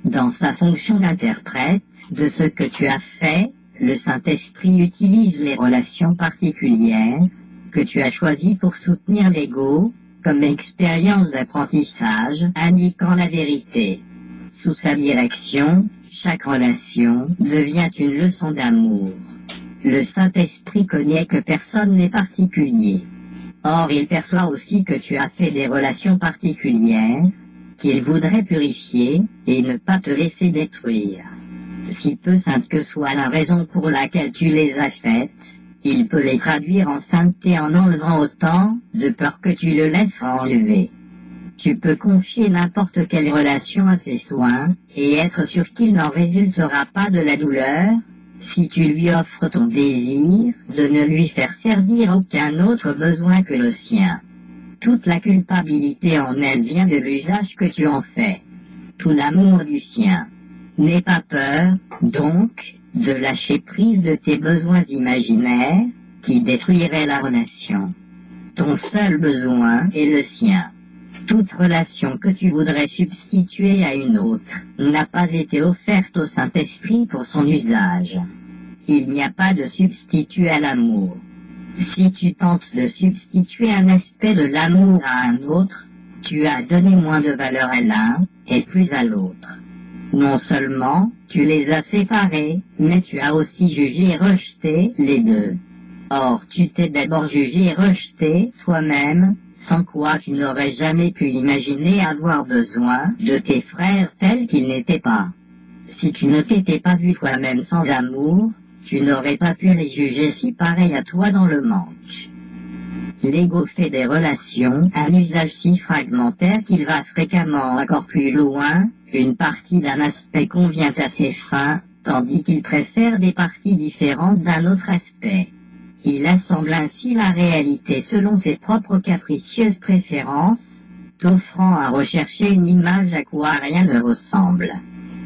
Dans sa fonction d'interprète de ce que tu as fait, le Saint-Esprit utilise les relations particulières que tu as choisies pour soutenir l'ego comme expérience d'apprentissage indiquant la vérité. Sous sa direction, chaque relation devient une leçon d'amour. Le Saint-Esprit connaît que personne n'est particulier. Or il perçoit aussi que tu as fait des relations particulières qu'il voudrait purifier et ne pas te laisser détruire. Si peu sainte que soit la raison pour laquelle tu les as faites, il peut les traduire en sainteté en enlevant autant, de peur que tu le laisses enlever. Tu peux confier n'importe quelle relation à ses soins, et être sûr qu'il n'en résultera pas de la douleur, si tu lui offres ton désir de ne lui faire servir aucun autre besoin que le sien. Toute la culpabilité en elle vient de l'usage que tu en fais. Tout l'amour du sien. N'aie pas peur, donc, de lâcher prise de tes besoins imaginaires qui détruiraient la relation. Ton seul besoin est le sien. Toute relation que tu voudrais substituer à une autre n'a pas été offerte au Saint-Esprit pour son usage. Il n'y a pas de substitut à l'amour. Si tu tentes de substituer un aspect de l'amour à un autre, tu as donné moins de valeur à l'un et plus à l'autre. Non seulement tu les as séparés, mais tu as aussi jugé et rejeté les deux. Or, tu t'es d'abord jugé et rejeté toi-même, sans quoi tu n'aurais jamais pu imaginer avoir besoin de tes frères tels qu'ils n'étaient pas. Si tu ne t'étais pas vu toi-même sans amour, tu n'aurais pas pu les juger si pareils à toi dans le manque. L'ego fait des relations un usage si fragmentaire qu'il va fréquemment encore plus loin. Une partie d'un aspect convient à ses fins, tandis qu'il préfère des parties différentes d'un autre aspect. Il assemble ainsi la réalité selon ses propres capricieuses préférences, t'offrant à rechercher une image à quoi rien ne ressemble.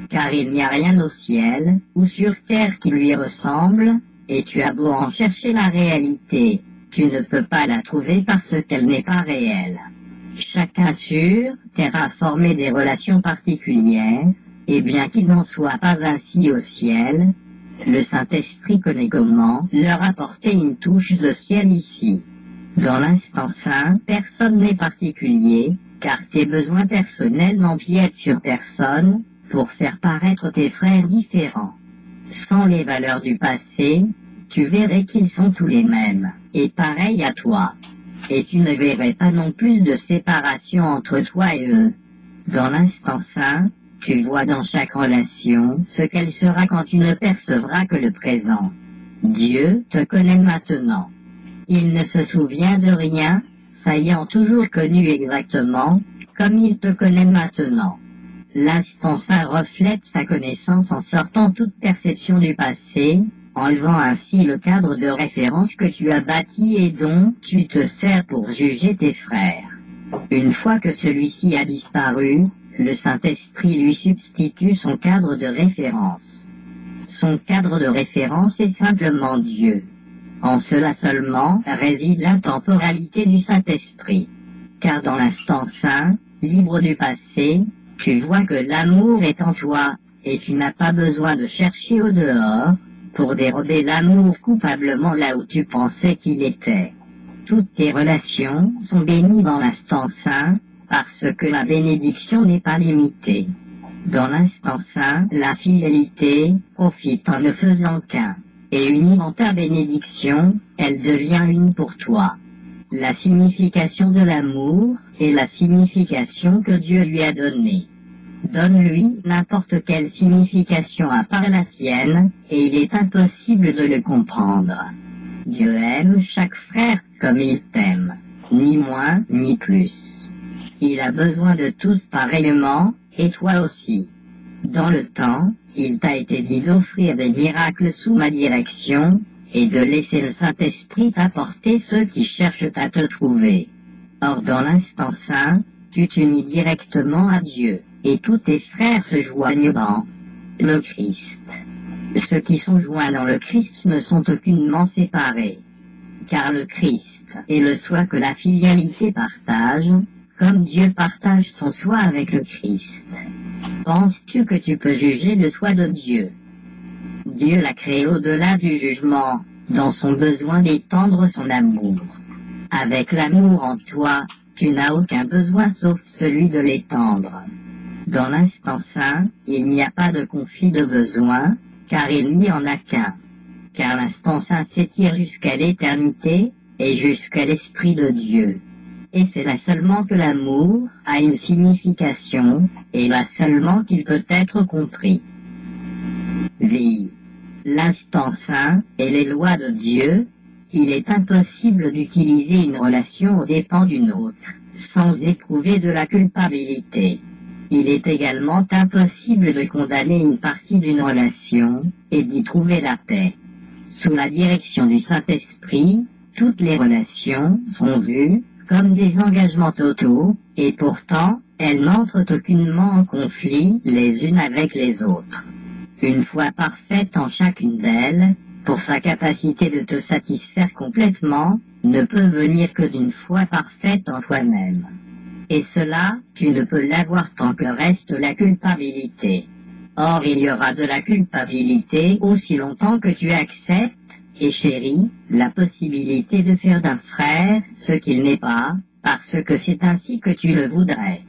Car il n'y a rien au ciel ou sur terre qui lui ressemble, et tu as beau en chercher la réalité, tu ne peux pas la trouver parce qu'elle n'est pas réelle. Chacun sur terre a formé des relations particulières, et bien qu'il n'en soit pas ainsi au ciel, Le Saint-Esprit connaît comment leur apporter une touche de ciel ici. Dans l'instant saint, personne n'est particulier, car tes besoins personnels n'empiètent sur personne, pour faire paraître tes frères différents. Sans les valeurs du passé, tu verrais qu'ils sont tous les mêmes, et pareils à toi. Et tu ne verrais pas non plus de séparation entre toi et eux. Dans l'instant saint, tu vois dans chaque relation ce qu'elle sera quand tu ne percevras que le présent. Dieu te connaît maintenant. Il ne se souvient de rien, s'ayant toujours connu exactement, comme il te connaît maintenant. L'instant saint reflète sa connaissance en sortant toute perception du passé, enlevant ainsi le cadre de référence que tu as bâti et dont tu te sers pour juger tes frères. Une fois que celui-ci a disparu, le Saint-Esprit lui substitue son cadre de référence. Son cadre de référence est simplement Dieu. En cela seulement réside l'intemporalité du Saint-Esprit. Car dans l'instant saint, libre du passé, tu vois que l'amour est en toi, et tu n'as pas besoin de chercher au dehors, pour dérober l'amour coupablement là où tu pensais qu'il était. Toutes tes relations sont bénies dans l'instant saint, parce que la bénédiction n'est pas limitée. Dans l'instant saint, la fidélité profite en ne faisant qu'un, et unie dans ta bénédiction, elle devient une pour toi. La signification de l'amour est la signification que Dieu lui a donnée. Donne-lui n'importe quelle signification à part la sienne, et il est impossible de le comprendre. Dieu aime chaque frère comme il t'aime, ni moins ni plus. Il a besoin de tous pareillement, et toi aussi. Dans le temps, il t'a été dit d'offrir des miracles sous ma direction, et de laisser le Saint-Esprit t'apporter ceux qui cherchent à te trouver. Or dans l'instant saint, tu t'unis directement à Dieu, et tous tes frères se joignent dans le Christ. Ceux qui sont joints dans le Christ ne sont aucunement séparés, car le Christ est le soi que la filialité partage, comme Dieu partage son soi avec le Christ. Penses-tu que tu peux juger le soi de Dieu? Dieu l'a créé au-delà du jugement, dans son besoin d'étendre son amour. Avec l'amour en toi, tu n'as aucun besoin sauf celui de l'étendre. Dans l'instant saint, il n'y a pas de conflit de besoin, car il n'y en a qu'un. Car l'instant saint s'étire jusqu'à l'éternité, et jusqu'à l'Esprit de Dieu. Et c'est là seulement que l'amour a une signification, et là seulement qu'il peut être compris. Vie. L'instant saint et les lois de Dieu, il est impossible d'utiliser une relation aux dépens d'une autre, sans éprouver de la culpabilité. Il est également impossible de condamner une partie d'une relation et d'y trouver la paix. Sous la direction du Saint-Esprit, toutes les relations sont vues comme des engagements totaux, et pourtant, elles n'entrent aucunement en conflit les unes avec les autres. Une foi parfaite en chacune d'elles, pour sa capacité de te satisfaire complètement, ne peut venir que d'une foi parfaite en toi-même. Et cela, tu ne peux l'avoir tant que reste la culpabilité. Or, il y aura de la culpabilité aussi longtemps que tu acceptes, et chéris, la possibilité de faire d'un frère ce qu'il n'est pas, parce que c'est ainsi que tu le voudrais.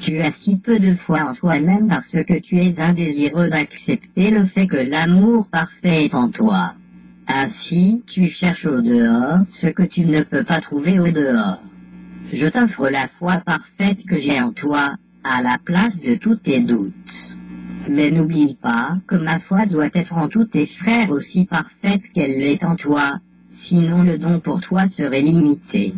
Tu as si peu de foi en toi-même parce que tu es indésireux d'accepter le fait que l'amour parfait est en toi. Ainsi, tu cherches au dehors ce que tu ne peux pas trouver au dehors. Je t'offre la foi parfaite que j'ai en toi, à la place de tous tes doutes. Mais n'oublie pas que ma foi doit être en tous tes frères aussi parfaite qu'elle l'est en toi, sinon le don pour toi serait limité.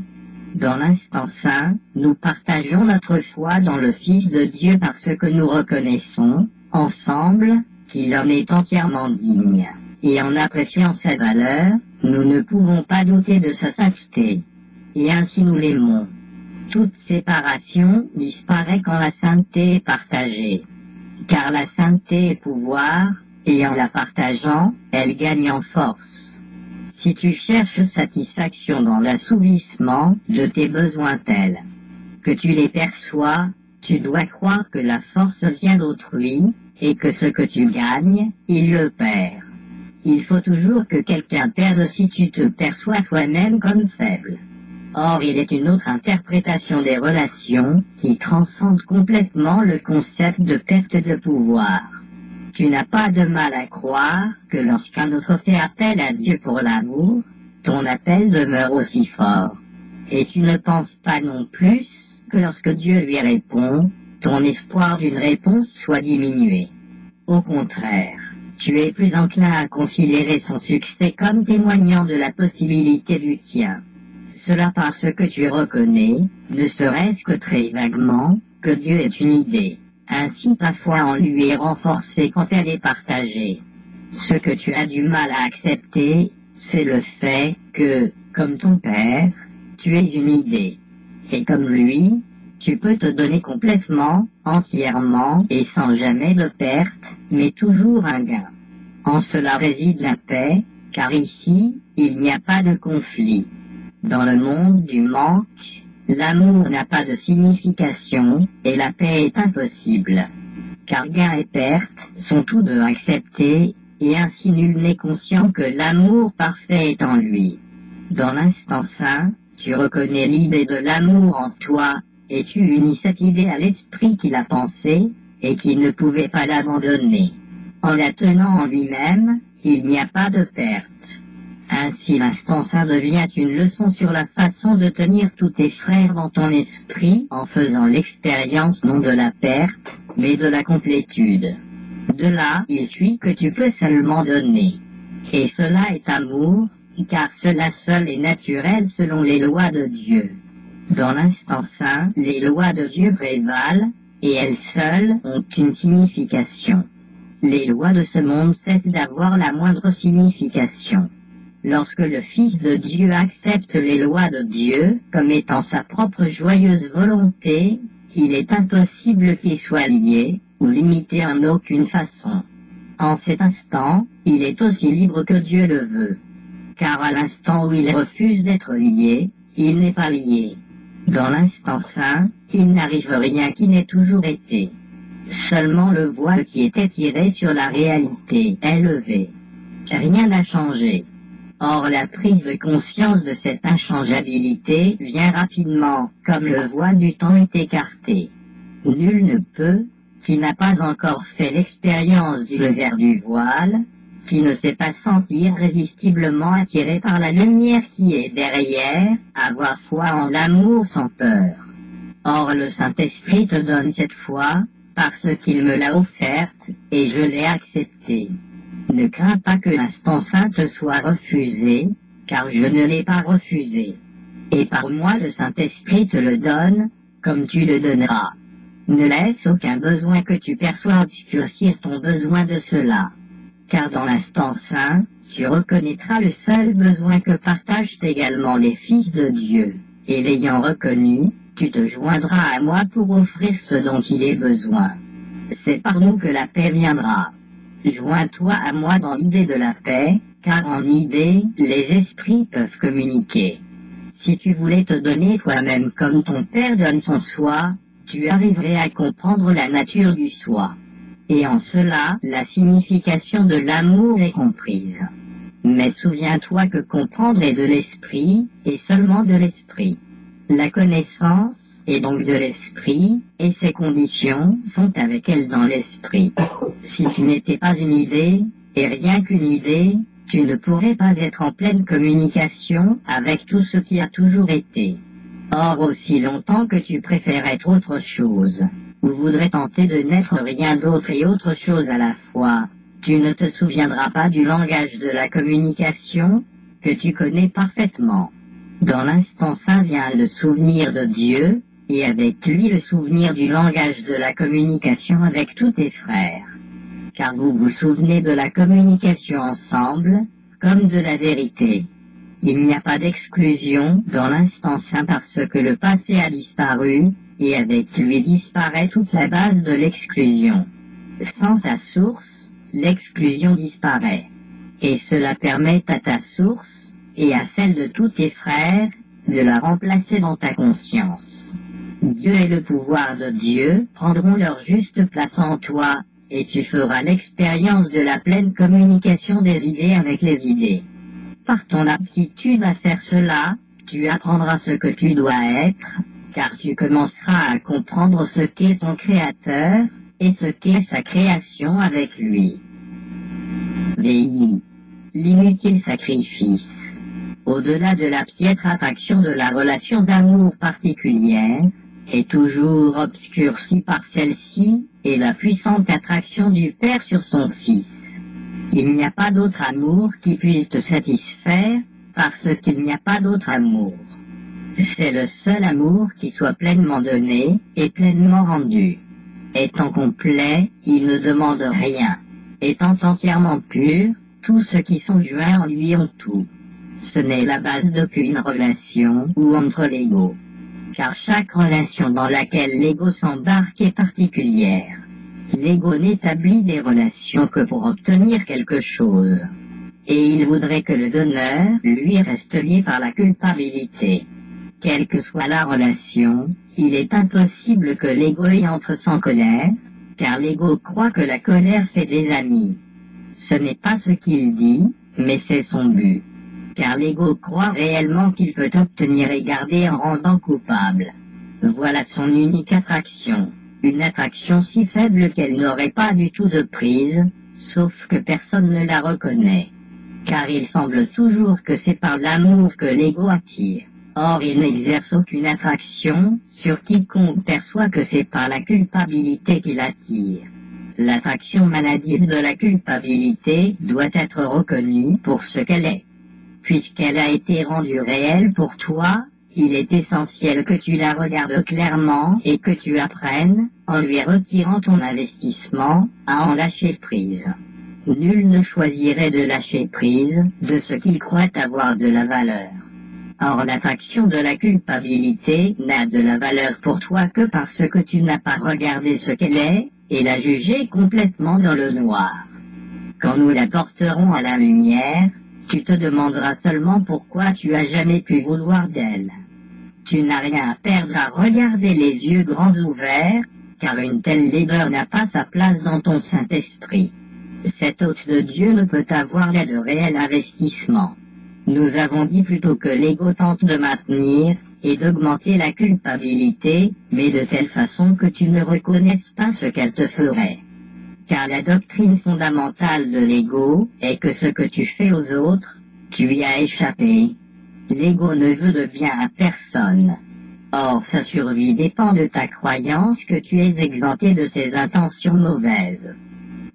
Dans l'instant saint, nous partageons notre foi dans le Fils de Dieu parce que nous reconnaissons, ensemble, qu'il en est entièrement digne. Et en appréciant sa valeur, nous ne pouvons pas douter de sa sainteté. Et ainsi nous l'aimons. Toute séparation disparaît quand la sainteté est partagée. Car la sainteté est pouvoir, et en la partageant, elle gagne en force. Si tu cherches satisfaction dans l'assouvissement de tes besoins tels que tu les perçois, tu dois croire que la force vient d'autrui, et que ce que tu gagnes, il le perd. Il faut toujours que quelqu'un perde si tu te perçois toi-même comme faible. Or, il est une autre interprétation des relations qui transcende complètement le concept de perte de pouvoir. Tu n'as pas de mal à croire que lorsqu'un autre fait appel à Dieu pour l'amour, ton appel demeure aussi fort. Et tu ne penses pas non plus que lorsque Dieu lui répond, ton espoir d'une réponse soit diminué. Au contraire, tu es plus enclin à considérer son succès comme témoignant de la possibilité du tien. Cela parce que tu reconnais, ne serait-ce que très vaguement, que Dieu est une idée. Ainsi ta foi en lui est renforcée quand elle est partagée. Ce que tu as du mal à accepter, c'est le fait que, comme ton père, tu es une idée. Et comme lui, tu peux te donner complètement, entièrement et sans jamais de perte, mais toujours un gain. En cela réside la paix, car ici, il n'y a pas de conflit. Dans le monde du manque, l'amour n'a pas de signification et la paix est impossible. Car gain et perte sont tous deux acceptés et ainsi nul n'est conscient que l'amour parfait est en lui. Dans l'instant saint, tu reconnais l'idée de l'amour en toi et tu unis cette idée à l'esprit qui l'a pensée et qui ne pouvait pas l'abandonner. En la tenant en lui-même, il n'y a pas de perte. Ainsi l'instant saint devient une leçon sur la façon de tenir tous tes frères dans ton esprit en faisant l'expérience non de la perte, mais de la complétude. De là, il suit que tu peux seulement donner. Et cela est amour, car cela seul est naturel selon les lois de Dieu. Dans l'instant saint, les lois de Dieu prévalent, et elles seules ont une signification. Les lois de ce monde cessent d'avoir la moindre signification. Lorsque le Fils de Dieu accepte les lois de Dieu comme étant sa propre joyeuse volonté, il est impossible qu'il soit lié ou limité en aucune façon. En cet instant, il est aussi libre que Dieu le veut. Car à l'instant où il refuse d'être lié, il n'est pas lié. Dans l'instant saint, il n'arrive rien qui n'ait toujours été. Seulement le voile qui était tiré sur la réalité est levé. Rien n'a changé. Or la prise de conscience de cette inchangeabilité vient rapidement, comme le voile du temps est écarté. Nul ne peut, qui n'a pas encore fait l'expérience du revers du voile, qui ne s'est pas senti irrésistiblement attiré par la lumière qui est derrière, avoir foi en l'amour sans peur. Or le Saint-Esprit te donne cette foi, parce qu'il me l'a offerte, et je l'ai acceptée. Ne crains pas que l'instant saint te soit refusé, car je ne l'ai pas refusé. Et par moi le Saint-Esprit te le donne, comme tu le donneras. Ne laisse aucun besoin que tu perçois obscurcir ton besoin de cela. Car dans l'instant saint, tu reconnaîtras le seul besoin que partagent également les fils de Dieu. Et l'ayant reconnu, tu te joindras à moi pour offrir ce dont il est besoin. C'est par nous que la paix viendra. Joins-toi à moi dans l'idée de la paix, car en idée, les esprits peuvent communiquer. Si tu voulais te donner toi-même comme ton Père donne son soi, tu arriverais à comprendre la nature du soi. Et en cela, la signification de l'amour est comprise. Mais souviens-toi que comprendre est de l'esprit, et seulement de l'esprit. La connaissance est donc de l'esprit, et ses conditions sont avec elle dans l'esprit. Si tu n'étais pas une idée, et rien qu'une idée, tu ne pourrais pas être en pleine communication avec tout ce qui a toujours été. Or aussi longtemps que tu préfères être autre chose, ou voudrais tenter de n'être rien d'autre et autre chose à la fois, tu ne te souviendras pas du langage de la communication que tu connais parfaitement. Dans l'instant saint vient le souvenir de Dieu, et avec lui le souvenir du langage de la communication avec tous tes frères. Car vous vous souvenez de la communication ensemble, comme de la vérité. Il n'y a pas d'exclusion dans l'instant saint parce que le passé a disparu, et avec lui disparaît toute la base de l'exclusion. Sans sa source, l'exclusion disparaît. Et cela permet à ta source, et à celle de tous tes frères, de la remplacer dans ta conscience. Dieu et le pouvoir de Dieu prendront leur juste place en toi, et tu feras l'expérience de la pleine communication des idées avec les idées. Par ton aptitude à faire cela, tu apprendras ce que tu dois être, car tu commenceras à comprendre ce qu'est ton Créateur, et ce qu'est sa création avec lui. VI. L'inutile sacrifice. Au-delà de la piètre attraction de la relation d'amour particulière, est toujours obscurcie par celle-ci, et la puissante attraction du Père sur son Fils. Il n'y a pas d'autre amour qui puisse te satisfaire, parce qu'il n'y a pas d'autre amour. C'est le seul amour qui soit pleinement donné, et pleinement rendu. Étant complet, il ne demande rien. Étant entièrement pur, tous ceux qui sont joints en lui ont tout. Ce n'est la base d'aucune relation ou entre l'ego. Car chaque relation dans laquelle l'ego s'embarque est particulière. L'ego n'établit des relations que pour obtenir quelque chose. Et il voudrait que le donneur lui reste lié par la culpabilité. Quelle que soit la relation, il est impossible que l'ego y entre sans colère, car l'ego croit que la colère fait des amis. Ce n'est pas ce qu'il dit, mais c'est son but. Car l'ego croit réellement qu'il peut obtenir et garder en rendant coupable. Voilà son unique attraction, une attraction si faible qu'elle n'aurait pas du tout de prise, sauf que personne ne la reconnaît. Car il semble toujours que c'est par l'amour que l'ego attire. Or il n'exerce aucune attraction sur quiconque perçoit que c'est par la culpabilité qu'il attire. L'attraction maladive de la culpabilité doit être reconnue pour ce qu'elle est. Puisqu'elle a été rendue réelle pour toi, il est essentiel que tu la regardes clairement et que tu apprennes, en lui retirant ton investissement, à en lâcher prise. Nul ne choisirait de lâcher prise de ce qu'il croit avoir de la valeur. Or l'attraction de la culpabilité n'a de la valeur pour toi que parce que tu n'as pas regardé ce qu'elle est, et la jugé complètement dans le noir. Quand nous la porterons à la lumière, tu te demanderas seulement pourquoi tu as jamais pu vouloir d'elle. Tu n'as rien à perdre à regarder les yeux grands ouverts, car une telle laideur n'a pas sa place dans ton Saint-Esprit. Cet hôte de Dieu ne peut avoir là de réel investissement. Nous avons dit plutôt que l'ego tente de maintenir et d'augmenter la culpabilité, mais de telle façon que tu ne reconnaisses pas ce qu'elle te ferait. Car la doctrine fondamentale de l'ego est que ce que tu fais aux autres, tu y as échappé. L'ego ne veut de bien à personne. Or sa survie dépend de ta croyance que tu es exempté de ses intentions mauvaises.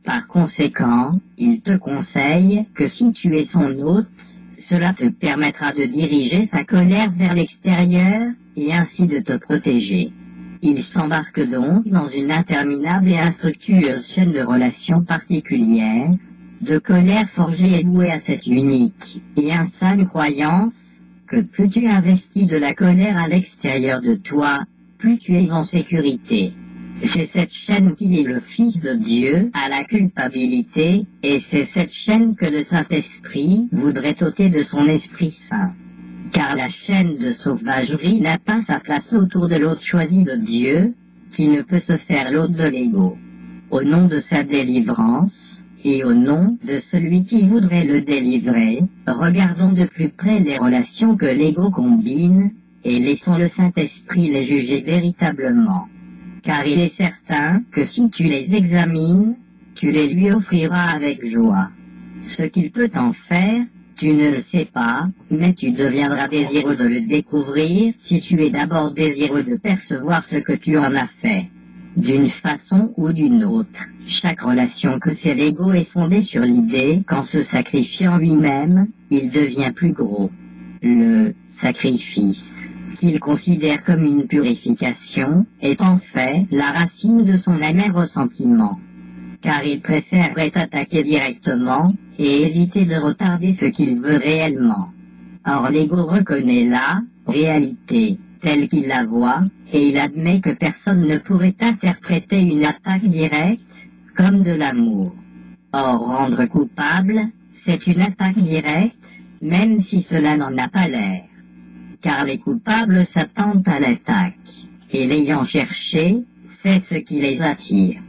Par conséquent, il te conseille que si tu es son hôte, cela te permettra de diriger sa colère vers l'extérieur et ainsi de te protéger. Il s'embarque donc dans une interminable et infructueuse chaîne de relations particulières, de colère forgée et vouée à cette unique et insane croyance que plus tu investis de la colère à l'extérieur de toi, plus tu es en sécurité. C'est cette chaîne qui lie le Fils de Dieu à la culpabilité, et c'est cette chaîne que le Saint-Esprit voudrait ôter de son Esprit Saint. Car la chaîne de sauvagerie n'a pas sa place autour de l'hôte choisi de Dieu, qui ne peut se faire l'hôte de l'ego. Au nom de sa délivrance, et au nom de celui qui voudrait le délivrer, regardons de plus près les relations que l'ego combine, et laissons le Saint-Esprit les juger véritablement. Car il est certain que si tu les examines, tu les lui offriras avec joie. Ce qu'il peut en faire, tu ne le sais pas, mais tu deviendras désireux de le découvrir si tu es d'abord désireux de percevoir ce que tu en as fait. D'une façon ou d'une autre, chaque relation que c'est l'ego est fondée sur l'idée qu'en se sacrifiant lui-même, il devient plus gros. Le sacrifice, qu'il considère comme une purification, est en fait la racine de son amer ressentiment. Car il préférerait attaquer directement et éviter de retarder ce qu'il veut réellement. Or l'ego reconnaît la réalité telle qu'il la voit, et il admet que personne ne pourrait interpréter une attaque directe comme de l'amour. Or rendre coupable, c'est une attaque directe, même si cela n'en a pas l'air. Car les coupables s'attendent à l'attaque, et l'ayant cherché, c'est ce qui les attire.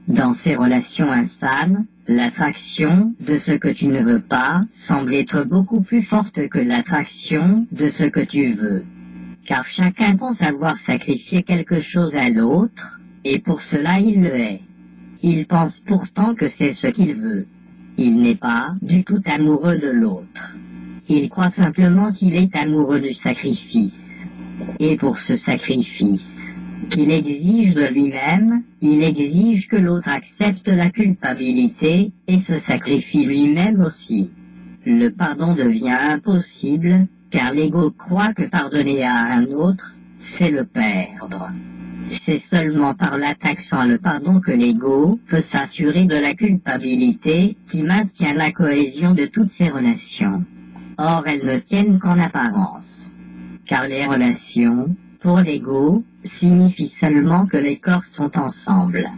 Dans ces relations insanes, l'attraction de ce que tu ne veux pas semble être beaucoup plus forte que l'attraction de ce que tu veux. Car chacun pense avoir sacrifié quelque chose à l'autre, et pour cela il le hait. Il pense pourtant que c'est ce qu'il veut. Il n'est pas du tout amoureux de l'autre. Il croit simplement qu'il est amoureux du sacrifice. Et pour ce sacrifice, qu'il exige de lui-même, il exige que l'autre accepte la culpabilité et se sacrifie lui-même aussi. Le pardon devient impossible, car l'ego croit que pardonner à un autre, c'est le perdre. C'est seulement par l'attaque sans le pardon que l'ego peut s'assurer de la culpabilité qui maintient la cohésion de toutes ces relations. Or, elles ne tiennent qu'en apparence. Car les relations, pour l'ego, signifient seulement que les corps sont ensemble.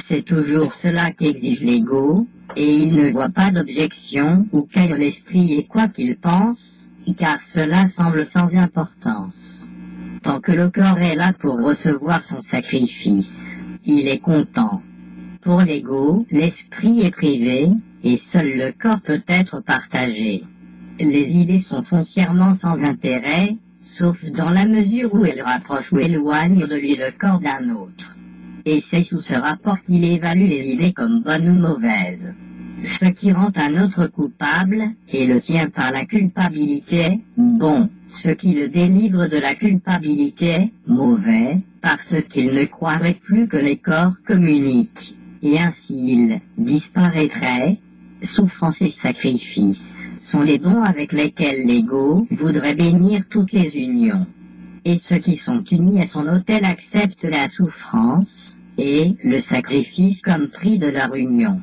C'est toujours cela qu'exige l'ego, et il ne voit pas d'objection ou qu'aille l'esprit et quoi qu'il pense, car cela semble sans importance. Tant que le corps est là pour recevoir son sacrifice, il est content. Pour l'ego, l'esprit est privé, et seul le corps peut être partagé. Les idées sont foncièrement sans intérêt, sauf dans la mesure où elles rapprochent ou éloignent de lui le corps d'un autre. Et c'est sous ce rapport qu'il évalue les idées comme bonnes ou mauvaises. Ce qui rend un autre coupable, et le tient par la culpabilité, bon. Ce qui le délivre de la culpabilité, mauvais, parce qu'il ne croirait plus que les corps communiquent, et ainsi il disparaîtrait. Souffrance et sacrifice sont les dons avec lesquels l'ego voudrait bénir toutes les unions. Et ceux qui sont unis à son autel acceptent la souffrance et le sacrifice comme prix de leur union.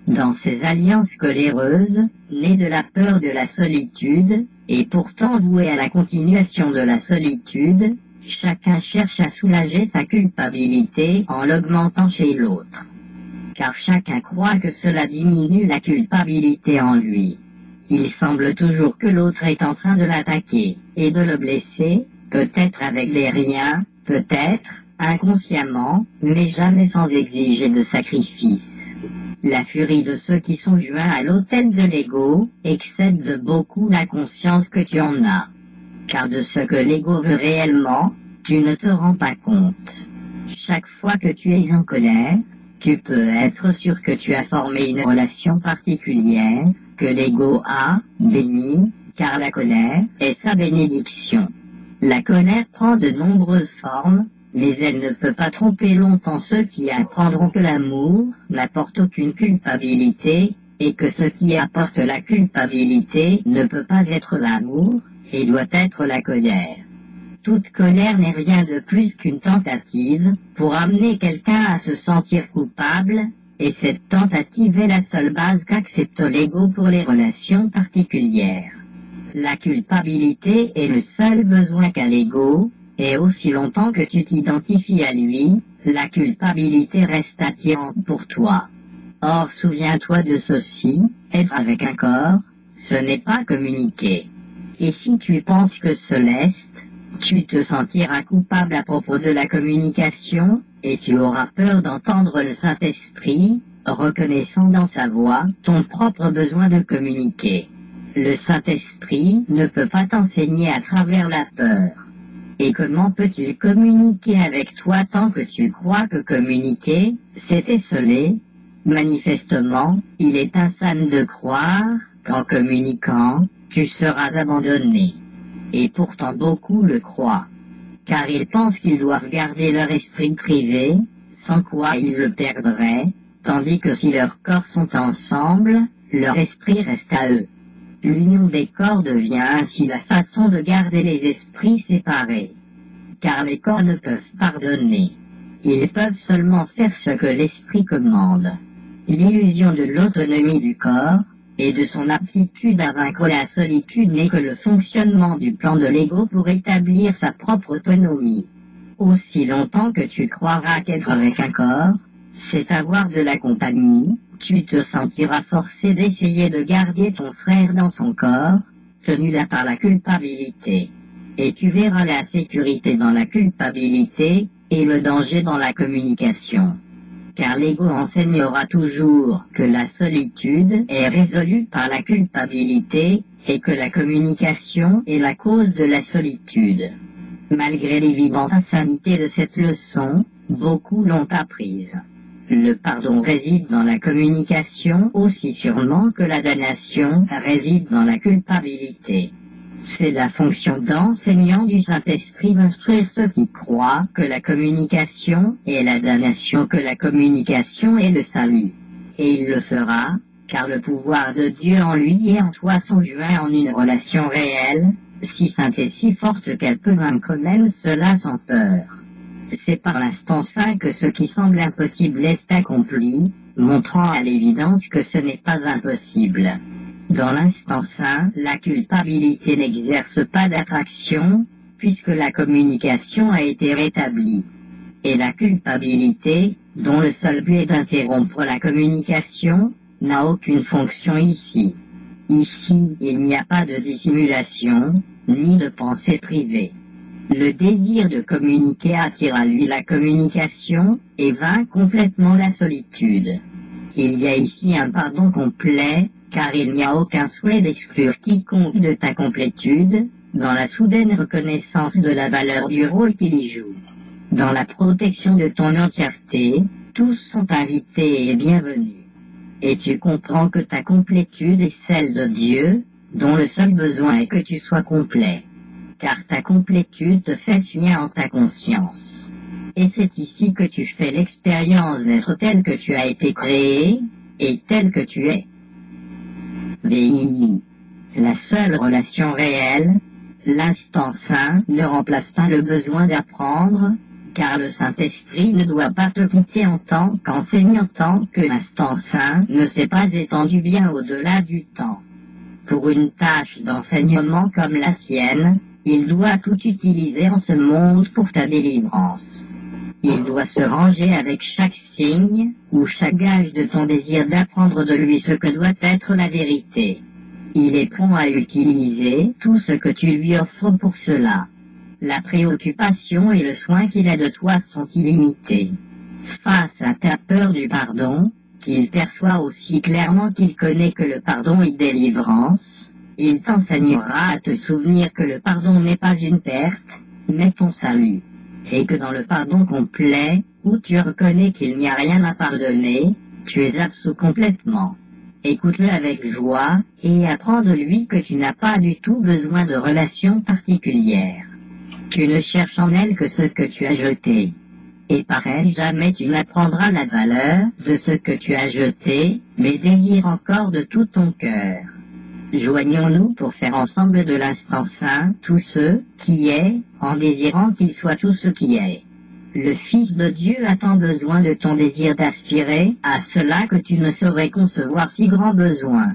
Dans ces alliances coléreuses, nées de la peur de la solitude, et pourtant vouées à la continuation de la solitude, chacun cherche à soulager sa culpabilité en l'augmentant chez l'autre. Car chacun croit que cela diminue la culpabilité en lui. Il semble toujours que l'autre est en train de l'attaquer et de le blesser, peut-être avec des riens, peut-être inconsciemment, mais jamais sans exiger de sacrifice. La furie de ceux qui sont joints à l'autel de l'ego excède de beaucoup la conscience que tu en as. Car de ce que l'ego veut réellement, tu ne te rends pas compte. Chaque fois que tu es en colère, tu peux être sûr que tu as formé une relation particulière, que l'ego a bénie, car la colère est sa bénédiction. La colère prend de nombreuses formes, mais elle ne peut pas tromper longtemps ceux qui apprendront que l'amour n'apporte aucune culpabilité, et que ce qui apporte la culpabilité ne peut pas être l'amour, et doit être la colère. Toute colère n'est rien de plus qu'une tentative pour amener quelqu'un à se sentir coupable, et cette tentative est la seule base qu'accepte l'ego pour les relations particulières. La culpabilité est le seul besoin qu'a l'ego, et aussi longtemps que tu t'identifies à lui, la culpabilité reste attirante pour toi. Or, souviens-toi de ceci, être avec un corps, ce n'est pas communiquer. Et si tu penses que ce l'est, tu te sentiras coupable à propos de la communication, et tu auras peur d'entendre le Saint-Esprit, reconnaissant dans sa voix ton propre besoin de communiquer. Le Saint-Esprit ne peut pas t'enseigner à travers la peur. Et comment peut-il communiquer avec toi tant que tu crois que communiquer, c'est esseler? Manifestement, il est insane de croire qu'en communiquant, tu seras abandonné. Et pourtant beaucoup le croient, car ils pensent qu'ils doivent garder leur esprit privé, sans quoi ils le perdraient, tandis que si leurs corps sont ensemble, leur esprit reste à eux. L'union des corps devient ainsi la façon de garder les esprits séparés. Car les corps ne peuvent pardonner. Ils peuvent seulement faire ce que l'esprit commande. L'illusion de l'autonomie du corps et de son aptitude à vaincre la solitude n'est que le fonctionnement du plan de l'ego pour établir sa propre autonomie. Aussi longtemps que tu croiras qu'être avec un corps, c'est avoir de la compagnie, tu te sentiras forcé d'essayer de garder ton frère dans son corps, tenu là par la culpabilité. Et tu verras la sécurité dans la culpabilité et le danger dans la communication. car l'ego enseignera toujours que la solitude est résolue par la culpabilité et que la communication est la cause de la solitude. Malgré l'évidente insanité de cette leçon, beaucoup l'ont apprise. Le pardon réside dans la communication aussi sûrement que la damnation réside dans la culpabilité. C'est la fonction d'enseignant du Saint-Esprit d'instruire ceux qui croient que la communication est la damnation, que la communication est le salut. Et il le fera, car le pouvoir de Dieu en lui et en toi sont joints en une relation réelle, si sainte et si forte qu'elle peut vaincre même cela sans peur. C'est par l'instant saint que ce qui semble impossible est accompli, montrant à l'évidence que ce n'est pas impossible. Dans l'instant saint, la culpabilité n'exerce pas d'attraction, puisque la communication a été rétablie. Et la culpabilité, dont le seul but est d'interrompre la communication, n'a aucune fonction ici. Ici, il n'y a pas de dissimulation, ni de pensée privée. Le désir de communiquer attire à lui la communication et vainc complètement la solitude. Il y a ici un pardon complet, car il n'y a aucun souhait d'exclure quiconque de ta complétude, dans la soudaine reconnaissance de la valeur du rôle qu'il y joue. Dans la protection de ton entièreté, tous sont invités et bienvenus. Et tu comprends que ta complétude est celle de Dieu, dont le seul besoin est que tu sois complet. Car ta complétude te fait suer en ta conscience. Et c'est ici que tu fais l'expérience d'être tel que tu as été créé, et tel que tu es. VII. La seule relation réelle, l'instant saint, ne remplace pas le besoin d'apprendre, car le Saint-Esprit ne doit pas te quitter en tant qu'enseignant, tant que l'instant saint ne s'est pas étendu bien au-delà du temps. Pour une tâche d'enseignement comme la sienne, il doit tout utiliser en ce monde pour ta délivrance. Il doit se ranger avec chaque signe ou chaque gage de ton désir d'apprendre de lui ce que doit être la vérité. Il est prompt à utiliser tout ce que tu lui offres pour cela. La préoccupation et le soin qu'il a de toi sont illimités. Face à ta peur du pardon, qu'il perçoit aussi clairement qu'il connaît que le pardon est délivrance, il t'enseignera à te souvenir que le pardon n'est pas une perte, mais ton salut. Et que dans le pardon complet, où tu reconnais qu'il n'y a rien à pardonner, tu es absous complètement. Écoute-le avec joie, et apprends de lui que tu n'as pas du tout besoin de relations particulières. Tu ne cherches en elle que ce que tu as jeté. Et par elle jamais tu n'apprendras la valeur de ce que tu as jeté, mais désire encore de tout ton cœur. Joignons-nous pour faire ensemble de l'instant saint tout ce qui est, en désirant qu'il soit tout ce qui est. Le Fils de Dieu a tant besoin de ton désir d'aspirer à cela que tu ne saurais concevoir si grand besoin.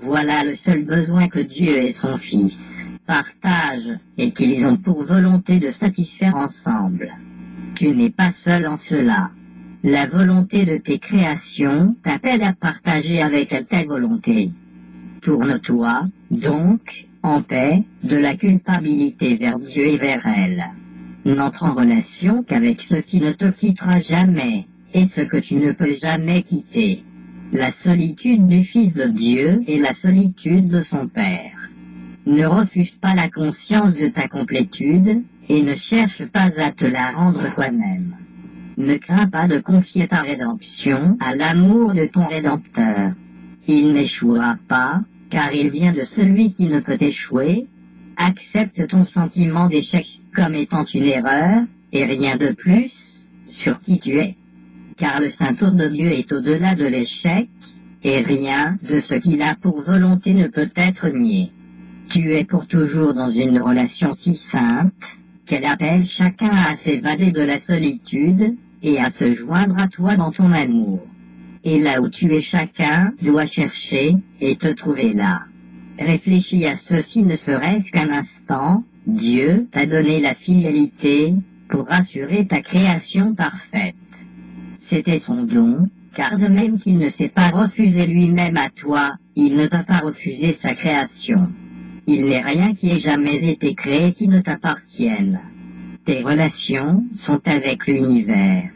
Voilà le seul besoin que Dieu et son Fils partagent et qu'ils ont pour volonté de satisfaire ensemble. Tu n'es pas seul en cela. La volonté de tes créations t'appelle à partager avec elle ta volonté. Tourne-toi, donc, en paix, de la culpabilité vers Dieu et vers elle. N'entre en relation qu'avec ce qui ne te quittera jamais, et ce que tu ne peux jamais quitter. La solitude du Fils de Dieu et la solitude de son Père. Ne refuse pas la conscience de ta complétude, et ne cherche pas à te la rendre toi-même. Ne crains pas de confier ta rédemption à l'amour de ton Rédempteur. Il n'échouera pas, car il vient de celui qui ne peut échouer. Accepte ton sentiment d'échec comme étant une erreur, et rien de plus, sur qui tu es. Car le Saint Tour de Dieu est au-delà de l'échec, et rien de ce qu'il a pour volonté ne peut être nié. Tu es pour toujours dans une relation si sainte, qu'elle appelle chacun à s'évader de la solitude, et à se joindre à toi dans ton amour. Et là où tu es chacun doit chercher et te trouver là. Réfléchis à ceci ne serait-ce qu'un instant. Dieu t'a donné la fidélité pour assurer ta création parfaite. C'était son don, car de même qu'il ne s'est pas refusé lui-même à toi, il ne t'a pas refusé sa création. Il n'est rien qui ait jamais été créé qui ne t'appartienne. Tes relations sont avec l'univers.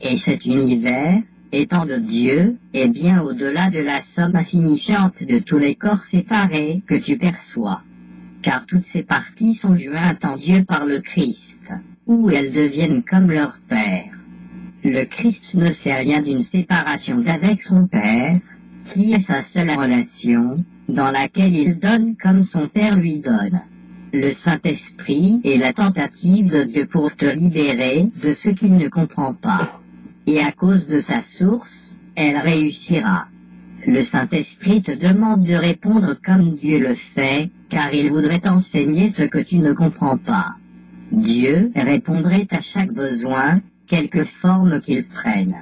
Et cet univers, étant de Dieu, est bien au-delà de la somme insignifiante de tous les corps séparés que tu perçois. Car toutes ces parties sont jointes en Dieu par le Christ, où elles deviennent comme leur Père. Le Christ ne sait rien d'une séparation d'avec son Père, qui est sa seule relation, dans laquelle il donne comme son Père lui donne. Le Saint-Esprit est la tentative de Dieu pour te libérer de ce qu'il ne comprend pas. Et à cause de sa source, elle réussira. Le Saint-Esprit te demande de répondre comme Dieu le fait, car il voudrait t'enseigner ce que tu ne comprends pas. Dieu répondrait à chaque besoin, quelque forme qu'il prenne.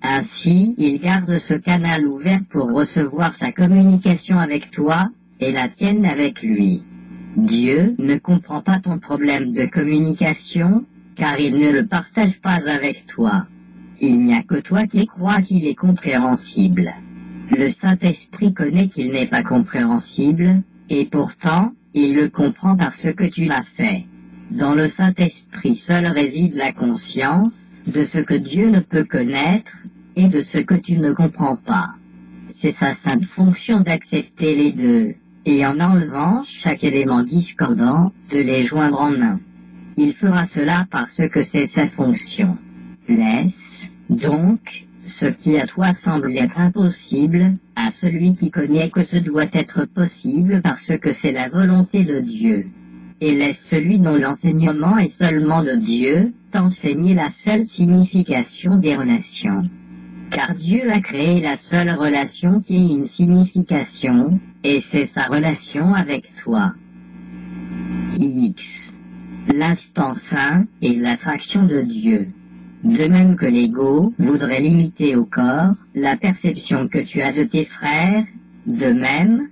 Ainsi, il garde ce canal ouvert pour recevoir sa communication avec toi, et la tienne avec lui. Dieu ne comprend pas ton problème de communication, car il ne le partage pas avec toi. Il n'y a que toi qui crois qu'il est compréhensible. Le Saint-Esprit connaît qu'il n'est pas compréhensible, et pourtant, il le comprend parce que tu l'as fait. Dans le Saint-Esprit seul réside la conscience de ce que Dieu ne peut connaître et de ce que tu ne comprends pas. C'est sa sainte fonction d'accepter les deux, et en enlevant chaque élément discordant, de les joindre en un. Il fera cela parce que c'est sa fonction. Laisse, donc, ce qui à toi semble être impossible, à celui qui connaît que ce doit être possible parce que c'est la volonté de Dieu. Et laisse celui dont l'enseignement est seulement de Dieu, t'enseigner la seule signification des relations. Car Dieu a créé la seule relation qui ait une signification, et c'est sa relation avec toi. X. L'instant saint est l'attraction de Dieu. De même que l'ego voudrait limiter au corps la perception que tu as de tes frères, de même,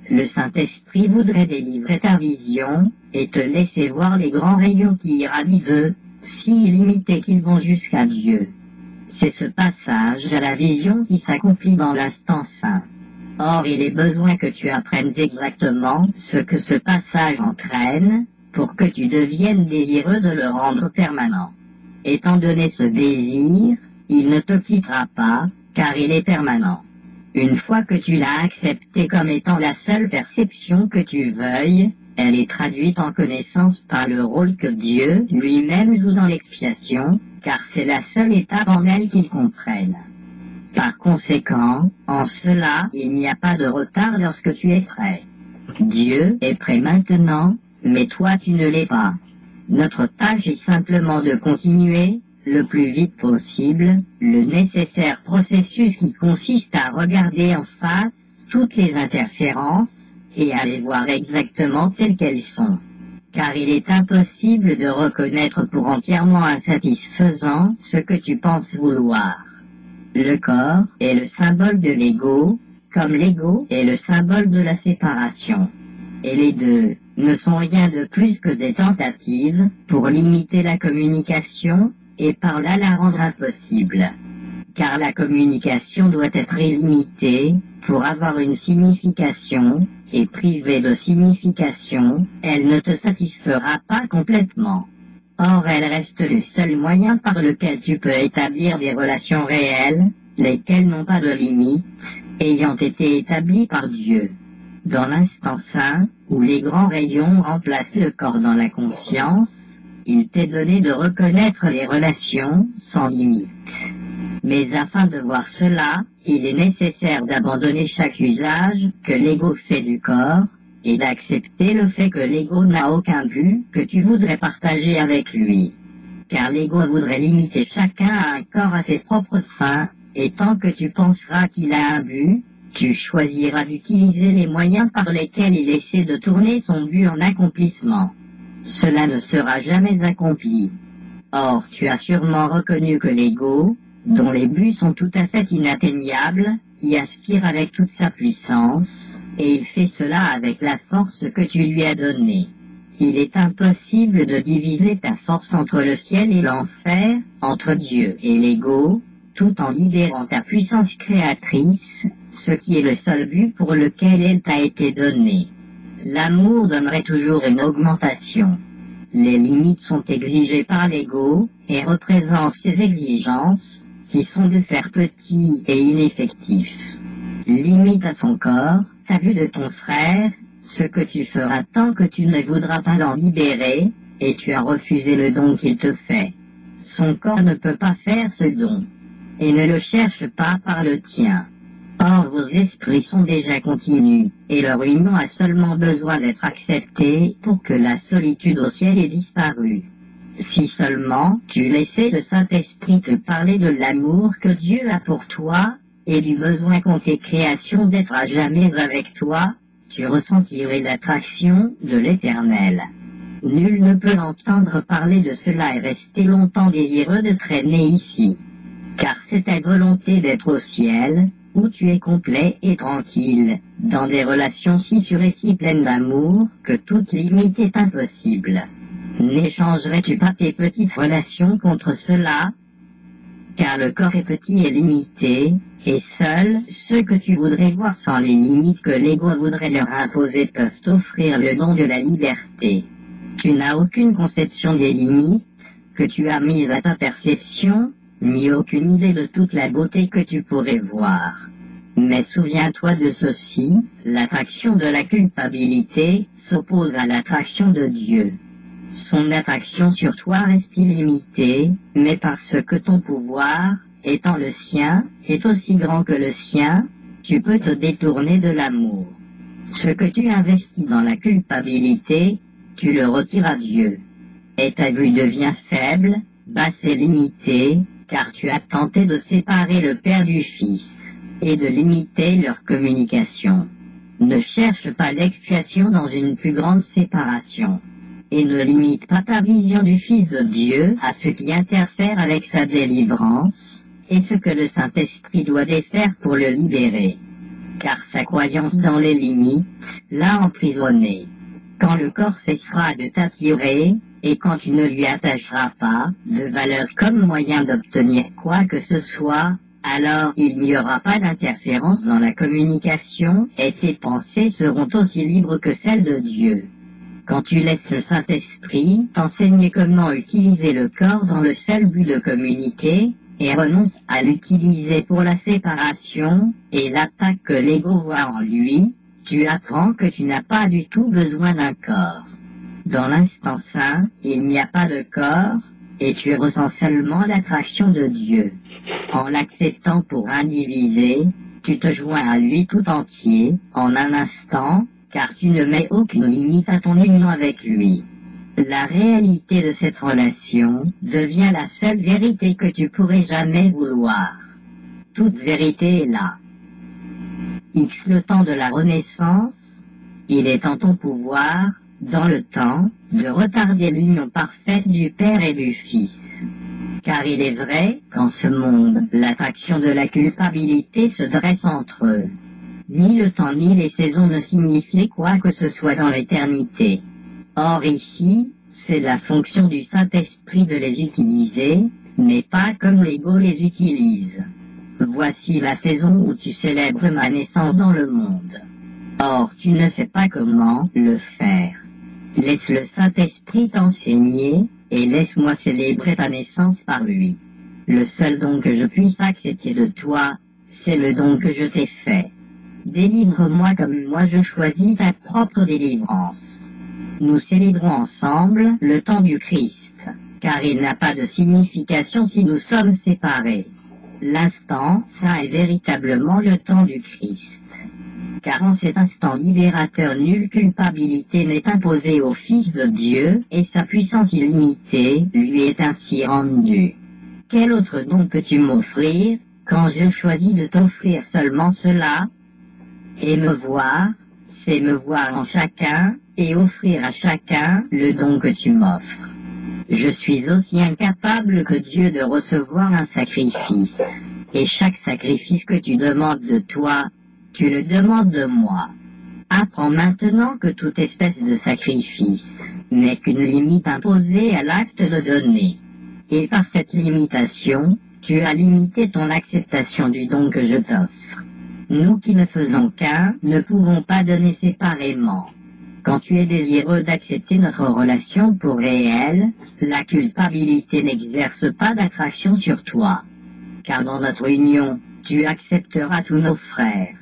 le Saint-Esprit voudrait délivrer ta vision et te laisser voir les grands rayons qui irradient d'eux, si illimités qu'ils vont jusqu'à Dieu. C'est ce passage à la vision qui s'accomplit dans l'instant saint. Or, il est besoin que tu apprennes exactement ce que ce passage entraîne, pour que tu deviennes désireux de le rendre permanent. Étant donné ce désir, il ne te quittera pas, car il est permanent. Une fois que tu l'as accepté comme étant la seule perception que tu veuilles, elle est traduite en connaissance par le rôle que Dieu lui-même joue dans l'expiation, car c'est la seule étape en elle qu'il comprenne. Par conséquent, en cela, il n'y a pas de retard lorsque tu es prêt. Dieu est prêt maintenant, mais toi tu ne l'es pas. Notre tâche est simplement de continuer, le plus vite possible, le nécessaire processus qui consiste à regarder en face toutes les interférences et à les voir exactement telles qu'elles sont. Car il est impossible de reconnaître pour entièrement insatisfaisant ce que tu penses vouloir. Le corps est le symbole de l'ego, comme l'ego est le symbole de la séparation. Et les deux ne sont rien de plus que des tentatives pour limiter la communication et par là la rendre impossible. Car la communication doit être illimitée pour avoir une signification, et privée de signification, elle ne te satisfera pas complètement. Or, elle reste le seul moyen par lequel tu peux établir des relations réelles, lesquelles n'ont pas de limite, ayant été établies par Dieu. Dans l'instant saint, où les grands rayons remplacent le corps dans la conscience, il t'est donné de reconnaître les relations sans limite. Mais afin de voir cela, il est nécessaire d'abandonner chaque usage que l'ego fait du corps, et d'accepter le fait que l'ego n'a aucun but que tu voudrais partager avec lui. Car l'ego voudrait limiter chacun à un corps à ses propres fins, et tant que tu penseras qu'il a un but, tu choisiras d'utiliser les moyens par lesquels il essaie de tourner son but en accomplissement. Cela ne sera jamais accompli. Or, tu as sûrement reconnu que l'ego, dont les buts sont tout à fait inatteignables, y aspire avec toute sa puissance, et il fait cela avec la force que tu lui as donnée. Il est impossible de diviser ta force entre le ciel et l'enfer, entre Dieu et l'ego, tout en libérant ta puissance créatrice, ce qui est le seul but pour lequel elle t'a été donnée. L'amour donnerait toujours une augmentation. Les limites sont exigées par l'ego et représentent ses exigences, qui sont de faire petit et ineffectif. Limite à son corps, ta vue de ton frère, ce que tu feras tant que tu ne voudras pas l'en libérer, et tu as refusé le don qu'il te fait. Son corps ne peut pas faire ce don, et ne le cherche pas par le tien. Or vos esprits sont déjà continus, et leur union a seulement besoin d'être acceptée pour que la solitude au ciel ait disparu. Si seulement tu laissais le Saint-Esprit te parler de l'amour que Dieu a pour toi, et du besoin qu'ont tes créations d'être à jamais avec toi, tu ressentirais l'attraction de l'Éternel. Nul ne peut l'entendre parler de cela et rester longtemps désireux de traîner ici. Car c'est ta volonté d'être au ciel, où tu es complet et tranquille, dans des relations si sûres et si pleines d'amour, que toute limite est impossible. N'échangerais-tu pas tes petites relations contre cela? Car le corps est petit et limité, et seuls ceux que tu voudrais voir sans les limites que l'ego voudrait leur imposer peuvent t'offrir le don de la liberté. Tu n'as aucune conception des limites que tu as mises à ta perception, ni aucune idée de toute la beauté que tu pourrais voir. Mais souviens-toi de ceci, l'attraction de la culpabilité s'oppose à l'attraction de Dieu. Son attraction sur toi reste illimitée, mais parce que ton pouvoir, étant le sien, est aussi grand que le sien, tu peux te détourner de l'amour. Ce que tu investis dans la culpabilité, tu le retires à Dieu. Et ta vue devient faible, basse et limitée, car tu as tenté de séparer le Père du Fils, et de limiter leur communication. Ne cherche pas l'expiation dans une plus grande séparation. Et ne limite pas ta vision du Fils de Dieu à ce qui interfère avec sa délivrance, et ce que le Saint-Esprit doit défaire pour le libérer. Car sa croyance dans les limites l'a emprisonné. Quand le corps cessera de t'attirer, et quand tu ne lui attacheras pas de valeur comme moyen d'obtenir quoi que ce soit, alors il n'y aura pas d'interférence dans la communication, et tes pensées seront aussi libres que celles de Dieu. Quand tu laisses le Saint-Esprit t'enseigner comment utiliser le corps dans le seul but de communiquer, et renonce à l'utiliser pour la séparation et l'attaque que l'ego voit en lui, tu apprends que tu n'as pas du tout besoin d'un corps. Dans l'instant saint, il n'y a pas de corps, et tu ressens seulement l'attraction de Dieu. En l'acceptant pour indivisé, tu te joins à lui tout entier, en un instant, car tu ne mets aucune limite à ton union avec lui. La réalité de cette relation devient la seule vérité que tu pourrais jamais vouloir. Toute vérité est là. X le temps de la renaissance, il est en ton pouvoir, dans le temps, de retarder l'union parfaite du Père et du Fils. Car il est vrai qu'en ce monde, l'attraction de la culpabilité se dresse entre eux. Ni le temps ni les saisons ne signifient quoi que ce soit dans l'éternité. Or ici, c'est la fonction du Saint-Esprit de les utiliser, mais pas comme l'ego les utilise. Voici la saison où tu célèbres ma naissance dans le monde. Or tu ne sais pas comment le faire. Laisse le Saint-Esprit t'enseigner, et laisse-moi célébrer ta naissance par lui. Le seul don que je puisse accepter de toi, c'est le don que je t'ai fait. Délivre-moi comme moi je choisis ta propre délivrance. Nous célébrons ensemble le temps du Christ, car il n'a pas de signification si nous sommes séparés. L'instant, ça est véritablement le temps du Christ. Car en cet instant libérateur, nulle culpabilité n'est imposée au Fils de Dieu, et sa puissance illimitée lui est ainsi rendue. Quel autre don peux-tu m'offrir, quand je choisis de t'offrir seulement cela? Et me voir, c'est me voir en chacun, et offrir à chacun le don que tu m'offres. Je suis aussi incapable que Dieu de recevoir un sacrifice, et chaque sacrifice que tu demandes de toi, tu le demandes de moi. Apprends maintenant que toute espèce de sacrifice n'est qu'une limite imposée à l'acte de donner. Et par cette limitation, tu as limité ton acceptation du don que je t'offre. Nous qui ne faisons qu'un, ne pouvons pas donner séparément. Quand tu es désireux d'accepter notre relation pour réelle, la culpabilité n'exerce pas d'attraction sur toi. car dans notre union, tu accepteras tous nos frères.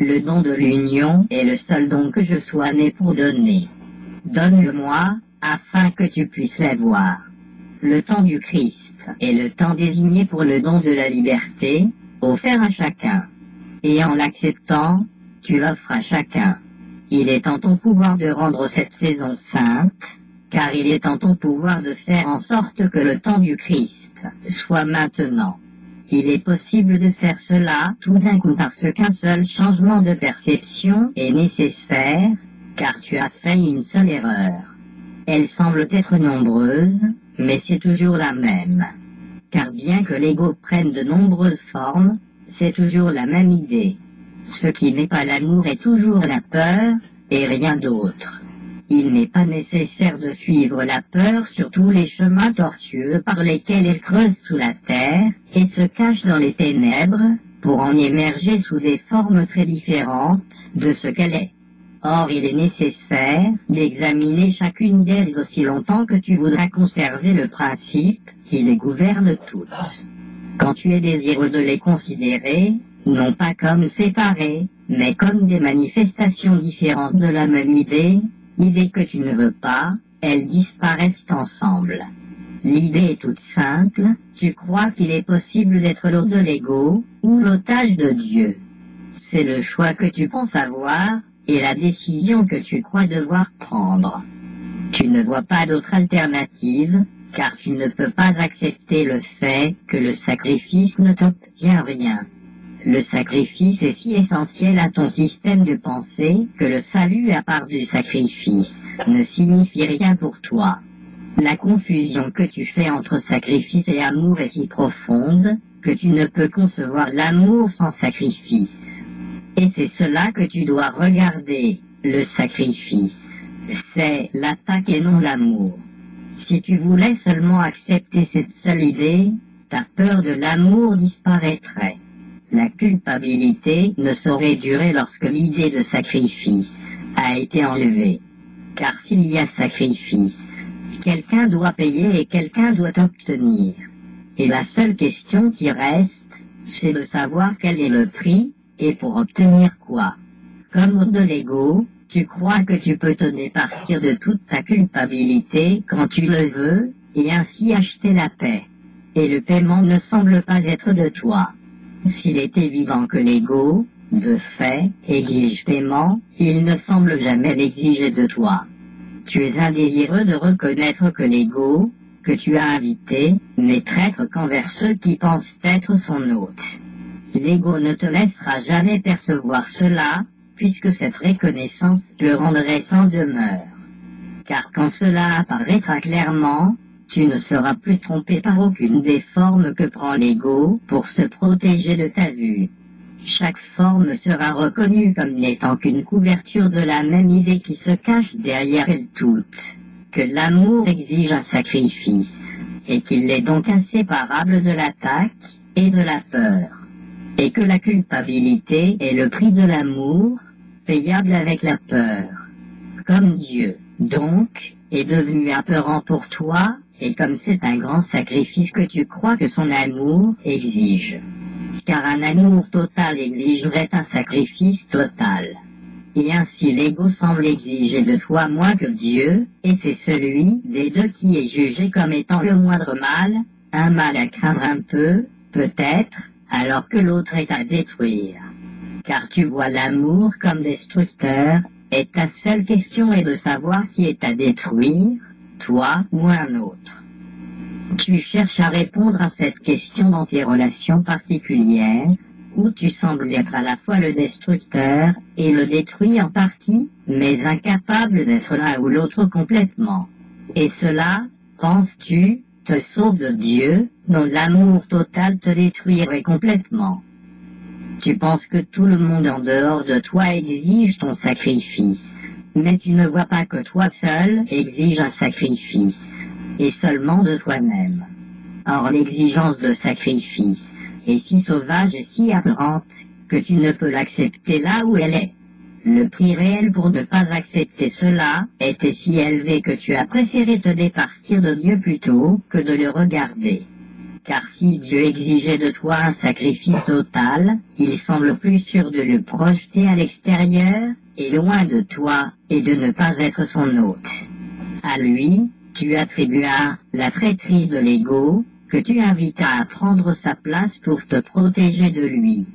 Le don de l'union est le seul don que je sois né pour donner. Donne-le-moi, afin que tu puisses l'avoir. Le temps du Christ est le temps désigné pour le don de la liberté, offert à chacun. Et en l'acceptant, tu l'offres à chacun. Il est en ton pouvoir de rendre cette saison sainte, car il est en ton pouvoir de faire en sorte que le temps du Christ soit maintenant. Il est possible de faire cela tout d'un coup parce qu'un seul changement de perception est nécessaire, car tu as fait une seule erreur. Elle semble être nombreuse, mais c'est toujours la même. Car bien que l'ego prenne de nombreuses formes, c'est toujours la même idée. Ce qui n'est pas l'amour est toujours la peur, et rien d'autre. Il n'est pas nécessaire de suivre la peur sur tous les chemins tortueux par lesquels elle creuse sous la terre, et se cache dans les ténèbres, pour en émerger sous des formes très différentes de ce qu'elle est. Or, il est nécessaire d'examiner chacune d'elles aussi longtemps que tu voudras conserver le principe qui les gouverne toutes. Quand tu es désireux de les considérer, non pas comme séparés, mais comme des manifestations différentes de la même idée que tu ne veux pas, elles disparaissent ensemble. L'idée est toute simple, tu crois qu'il est possible d'être l'hôte de l'ego, ou l'otage de Dieu. C'est le choix que tu penses avoir, et la décision que tu crois devoir prendre. Tu ne vois pas d'autre alternative, car tu ne peux pas accepter le fait que le sacrifice ne t'obtient rien. Le sacrifice est si essentiel à ton système de pensée que le salut à part du sacrifice ne signifie rien pour toi. La confusion que tu fais entre sacrifice et amour est si profonde que tu ne peux concevoir l'amour sans sacrifice. Et c'est cela que tu dois regarder, le sacrifice. C'est l'attaque et non l'amour. Si tu voulais seulement accepter cette seule idée, ta peur de l'amour disparaîtrait. La culpabilité ne saurait durer lorsque l'idée de sacrifice a été enlevée. Car s'il y a sacrifice, quelqu'un doit payer et quelqu'un doit obtenir. Et la seule question qui reste, c'est de savoir quel est le prix et pour obtenir quoi. Comme de l'ego, tu crois que tu peux te départir de toute ta culpabilité quand tu le veux et ainsi acheter la paix. Et le paiement ne semble pas être de toi. S'il est évident que l'ego, de fait, exige paiement, il ne semble jamais l'exiger de toi. Tu es indésireux de reconnaître que l'ego, que tu as invité, n'est traître qu'envers ceux qui pensent être son hôte. L'ego ne te laissera jamais percevoir cela, puisque cette reconnaissance le rendrait sans demeure. Car quand cela apparaîtra clairement, tu ne seras plus trompé par aucune des formes que prend l'ego pour se protéger de ta vue. Chaque forme sera reconnue comme n'étant qu'une couverture de la même idée qui se cache derrière elles toutes, que l'amour exige un sacrifice, et qu'il est donc inséparable de l'attaque et de la peur, et que la culpabilité est le prix de l'amour, payable avec la peur. Comme Dieu, donc, est devenu apeurant pour toi, et comme c'est un grand sacrifice que tu crois que son amour exige. Car un amour total exigerait un sacrifice total. Et ainsi l'ego semble exiger de toi moins que Dieu, et c'est celui des deux qui est jugé comme étant le moindre mal, un mal à craindre un peu, peut-être, alors que l'autre est à détruire. Car tu vois l'amour comme destructeur, et ta seule question est de savoir qui est à détruire, toi ou un autre. Tu cherches à répondre à cette question dans tes relations particulières, où tu sembles être à la fois le destructeur et le détruit en partie, mais incapable d'être l'un ou l'autre complètement. Et cela, penses-tu, te sauve de Dieu, dont l'amour total te détruirait complètement. Tu penses que tout le monde en dehors de toi exige ton sacrifice, mais tu ne vois pas que toi seul exige un sacrifice, et seulement de toi-même. Or l'exigence de sacrifice est si sauvage et si apparente que tu ne peux l'accepter là où elle est. Le prix réel pour ne pas accepter cela était si élevé que tu as préféré te départir de Dieu plutôt que de le regarder. Car si Dieu exigeait de toi un sacrifice total, il semble plus sûr de le projeter à l'extérieur, et loin de toi, et de ne pas être son hôte. À lui, tu attribuas la traîtrise de l'ego, que tu invitas à prendre sa place pour te protéger de lui.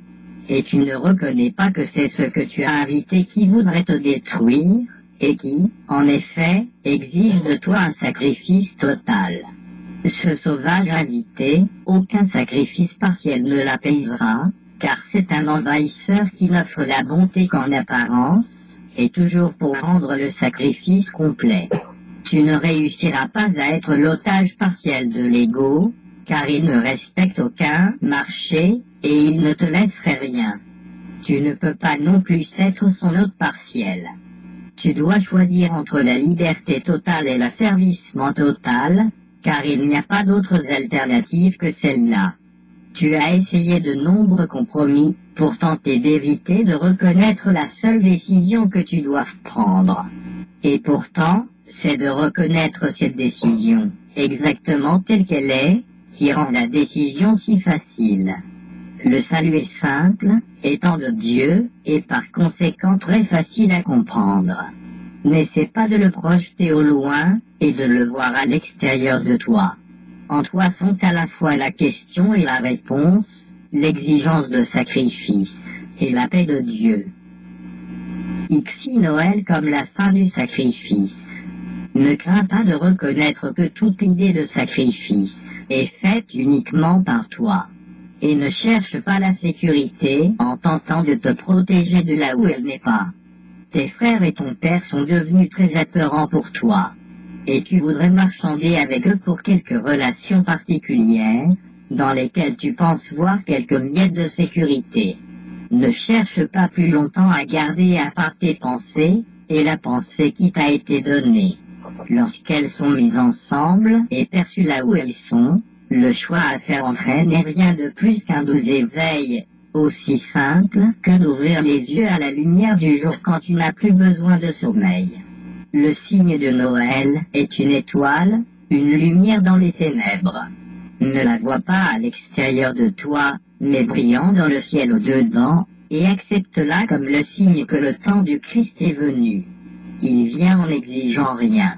Et tu ne reconnais pas que c'est ce que tu as invité qui voudrait te détruire, et qui, en effet, exige de toi un sacrifice total. Ce sauvage invité, aucun sacrifice partiel ne l'apaisera, car c'est un envahisseur qui n'offre la bonté qu'en apparence, et toujours pour rendre le sacrifice complet. Tu ne réussiras pas à être l'otage partiel de l'ego, car il ne respecte aucun marché, et il ne te laisserait rien. Tu ne peux pas non plus être son hôte partiel. Tu dois choisir entre la liberté totale et l'asservissement total, car il n'y a pas d'autres alternatives que celle-là. Tu as essayé de nombreux compromis pour tenter d'éviter de reconnaître la seule décision que tu dois prendre. Et pourtant, c'est de reconnaître cette décision, exactement telle qu'elle est, qui rend la décision si facile. Le salut est simple, étant de Dieu, et par conséquent très facile à comprendre. N'essaie pas de le projeter au loin, et de le voir à l'extérieur de toi. En toi sont à la fois la question et la réponse, l'exigence de sacrifice, et la paix de Dieu. Ixi Noël comme la fin du sacrifice. Ne crains pas de reconnaître que toute idée de sacrifice est faite uniquement par toi. Et ne cherche pas la sécurité en tentant de te protéger de là où elle n'est pas. Tes frères et ton père sont devenus très apeurants pour toi. Et tu voudrais marchander avec eux pour quelques relations particulières, dans lesquelles tu penses voir quelques miettes de sécurité. Ne cherche pas plus longtemps à garder à part tes pensées, et la pensée qui t'a été donnée. Lorsqu'elles sont mises ensemble et perçues là où elles sont, le choix à faire entre elles n'est rien de plus qu'un doux éveil, aussi simple que d'ouvrir les yeux à la lumière du jour quand tu n'as plus besoin de sommeil. Le signe de Noël est une étoile, une lumière dans les ténèbres. Ne la vois pas à l'extérieur de toi, mais brillant dans le ciel au-dedans, et accepte-la comme le signe que le temps du Christ est venu. Il vient en n'exigeant rien.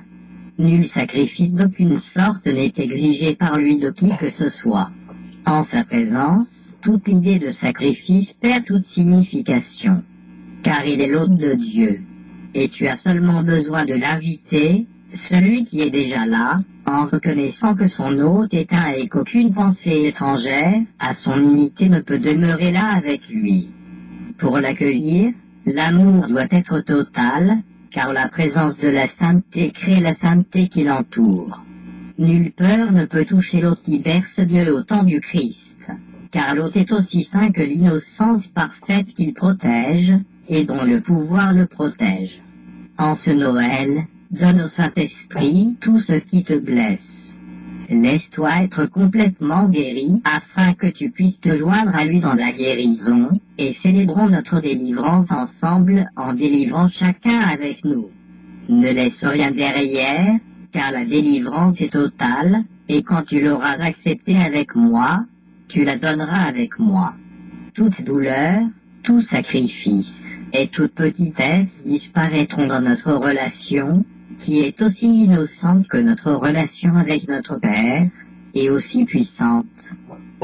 Nul sacrifice d'aucune sorte n'est exigé par lui de qui que ce soit. En sa présence, toute idée de sacrifice perd toute signification, car il est l'hôte de Dieu, et tu as seulement besoin de l'inviter, celui qui est déjà là, en reconnaissant que son hôte est un et qu'aucune pensée étrangère à son unité ne peut demeurer là avec lui. Pour l'accueillir, l'amour doit être total, car la présence de la sainteté crée la sainteté qui l'entoure. Nulle peur ne peut toucher l'hôte qui berce Dieu au temps du Christ, car l'hôte est aussi saint que l'innocence parfaite qu'il protège, et dont le pouvoir le protège. En ce Noël, donne au Saint-Esprit tout ce qui te blesse. Laisse-toi être complètement guéri afin que tu puisses te joindre à lui dans la guérison, et célébrons notre délivrance ensemble en délivrant chacun avec nous. Ne laisse rien derrière, car la délivrance est totale, et quand tu l'auras acceptée avec moi, tu la donneras avec moi. Toute douleur, tout sacrifice, et toute petitesse disparaîtront dans notre relation, qui est aussi innocente que notre relation avec notre Père, et aussi puissante.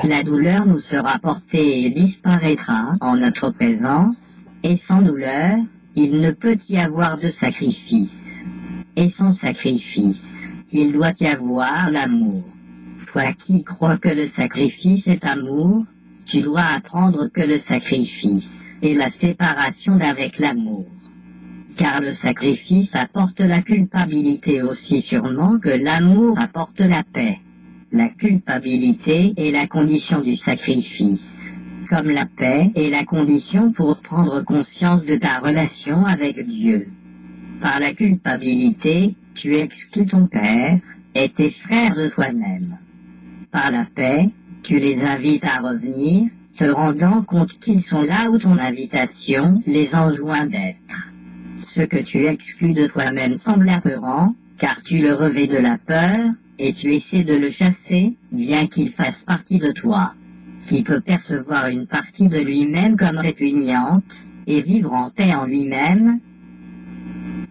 La douleur nous sera portée et disparaîtra en notre présence, et sans douleur, il ne peut y avoir de sacrifice. Et sans sacrifice, il doit y avoir l'amour. Toi qui crois que le sacrifice est amour, tu dois apprendre que le sacrifice est la séparation d'avec l'amour. Car le sacrifice apporte la culpabilité aussi sûrement que l'amour apporte la paix. La culpabilité est la condition du sacrifice, comme la paix est la condition pour prendre conscience de ta relation avec Dieu. Par la culpabilité, tu exclus ton père et tes frères de toi-même. Par la paix, tu les invites à revenir, te rendant compte qu'ils sont là où ton invitation les enjoint d'être. Ce que tu exclus de toi-même semble apeurant, car tu le revêts de la peur, et tu essaies de le chasser, bien qu'il fasse partie de toi, qui peut percevoir une partie de lui-même comme répugnante, et vivre en paix en lui-même,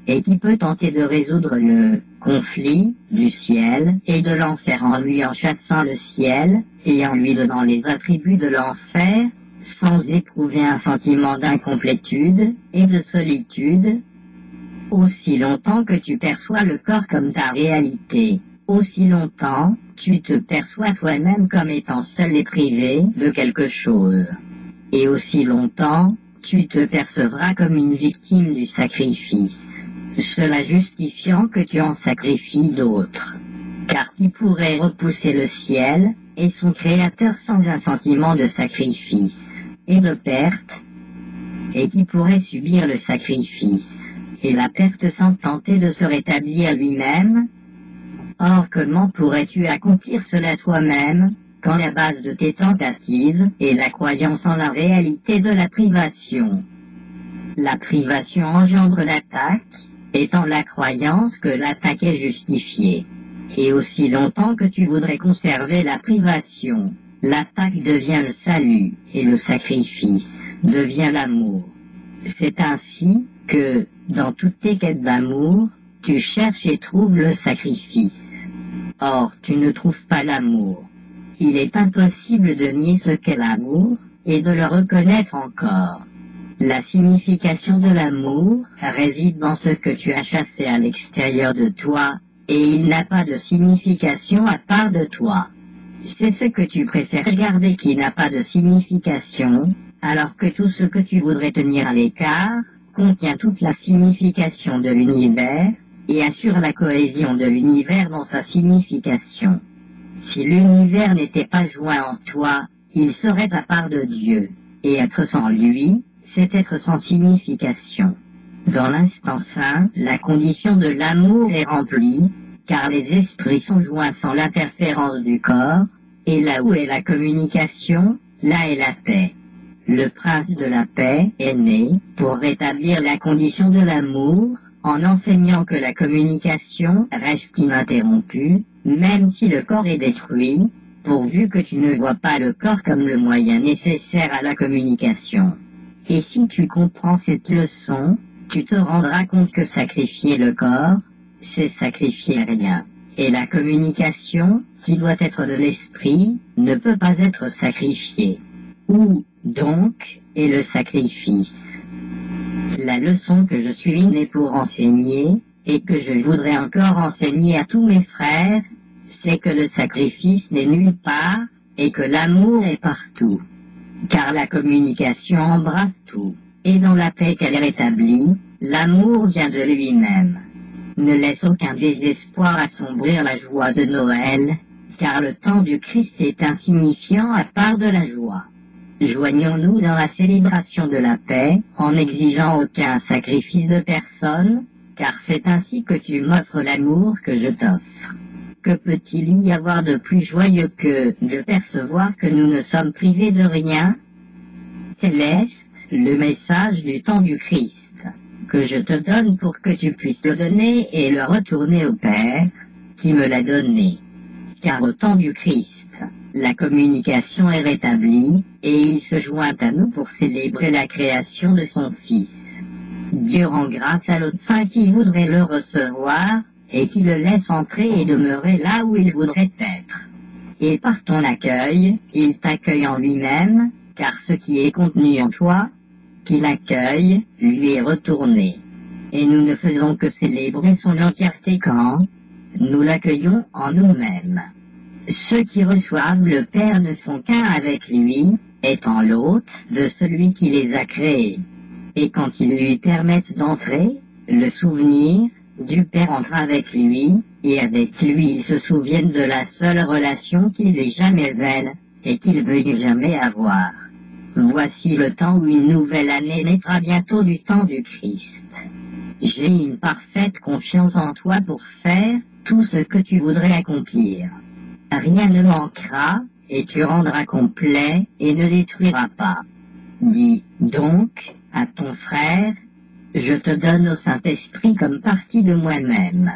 et qui peut tenter de résoudre le conflit du ciel et de l'enfer en lui en chassant le ciel, et en lui donnant les attributs de l'enfer, sans éprouver un sentiment d'incomplétude et de solitude. Aussi longtemps que tu perçois le corps comme ta réalité, aussi longtemps, tu te perçois toi-même comme étant seul et privé de quelque chose. Et aussi longtemps, tu te percevras comme une victime du sacrifice, cela justifiant que tu en sacrifies d'autres. Car qui pourrait repousser le ciel et son créateur sans un sentiment de sacrifice et de perte, et qui pourrait subir le sacrifice et la perte sans tenter de se rétablir lui-même? Or, comment pourrais-tu accomplir cela toi-même, quand la base de tes tentatives est la croyance en la réalité de la privation? La privation engendre l'attaque, étant la croyance que l'attaque est justifiée. Et aussi longtemps que tu voudrais conserver la privation, l'attaque devient le salut, et le sacrifice devient l'amour. C'est ainsi que, dans toutes tes quêtes d'amour, tu cherches et trouves le sacrifice. Or, tu ne trouves pas l'amour. Il est impossible de nier ce qu'est l'amour, et de le reconnaître encore. La signification de l'amour réside dans ce que tu as chassé à l'extérieur de toi, et il n'a pas de signification à part de toi. C'est ce que tu préfères garder qui n'a pas de signification, alors que tout ce que tu voudrais tenir à l'écart contient toute la signification de l'univers, et assure la cohésion de l'univers dans sa signification. Si l'univers n'était pas joint en toi, il serait à part de Dieu, et être sans lui, c'est être sans signification. Dans l'instant saint, la condition de l'amour est remplie, car les esprits sont joints sans l'interférence du corps, et là où est la communication, là est la paix. Le prince de la paix est né pour rétablir la condition de l'amour, en enseignant que la communication reste ininterrompue, même si le corps est détruit, pourvu que tu ne vois pas le corps comme le moyen nécessaire à la communication. Et si tu comprends cette leçon, tu te rendras compte que sacrifier le corps, c'est sacrifier rien. Et la communication, qui doit être de l'esprit, ne peut pas être sacrifiée. Où, donc, est le sacrifice? La leçon que je suis née pour enseigner, et que je voudrais encore enseigner à tous mes frères, c'est que le sacrifice n'est nulle part, et que l'amour est partout. Car la communication embrasse tout, et dans la paix qu'elle rétablit, l'amour vient de lui-même. Ne laisse aucun désespoir assombrir la joie de Noël, car le temps du Christ est insignifiant à part de la joie. Joignons-nous dans la célébration de la paix, en n'exigeant aucun sacrifice de personne, car c'est ainsi que tu m'offres l'amour que je t'offre. Que peut-il y avoir de plus joyeux que de percevoir que nous ne sommes privés de rien? Céleste, le message du temps du Christ, que je te donne pour que tu puisses le donner et le retourner au Père, qui me l'a donné. Car au temps du Christ, la communication est rétablie, et il se joint à nous pour célébrer la création de son Fils. Dieu rend grâce à l'autre saint qui voudrait le recevoir, et qui le laisse entrer et demeurer là où il voudrait être. Et par ton accueil, il t'accueille en lui-même, car ce qui est contenu en toi, qu'il accueille, lui est retourné. Et nous ne faisons que célébrer son entièreté quand nous l'accueillons en nous-mêmes. Ceux qui reçoivent le Père ne font qu'un avec lui, étant l'hôte de celui qui les a créés. Et quand ils lui permettent d'entrer, le souvenir du Père entre avec lui, et avec lui ils se souviennent de la seule relation qu'il ait jamais elle, et qu'il veuille jamais avoir. Voici le temps où une nouvelle année naîtra bientôt du temps du Christ. J'ai une parfaite confiance en toi pour faire tout ce que tu voudrais accomplir. Rien ne manquera, et tu rendras complet et ne détruiras pas. Dis donc à ton frère, je te donne au Saint-Esprit comme partie de moi-même.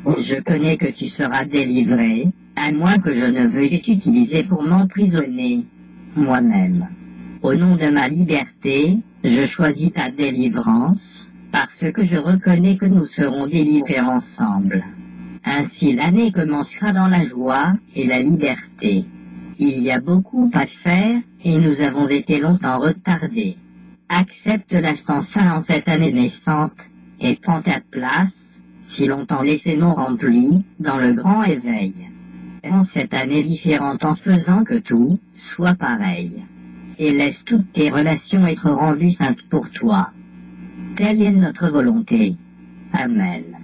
Je connais que tu seras délivré, à moins que je ne veuille t'utiliser pour m'emprisonner moi-même. Au nom de ma liberté, je choisis ta délivrance, parce que je reconnais que nous serons délivrés ensemble. Ainsi l'année commencera dans la joie et la liberté. Il y a beaucoup à faire, et nous avons été longtemps retardés. Accepte l'instant saint en cette année naissante, et prends ta place, si longtemps laissée non remplie, dans le grand éveil. En cette année différente en faisant que tout soit pareil. Et laisse toutes tes relations être rendues saintes pour toi. Telle est notre volonté. Amen.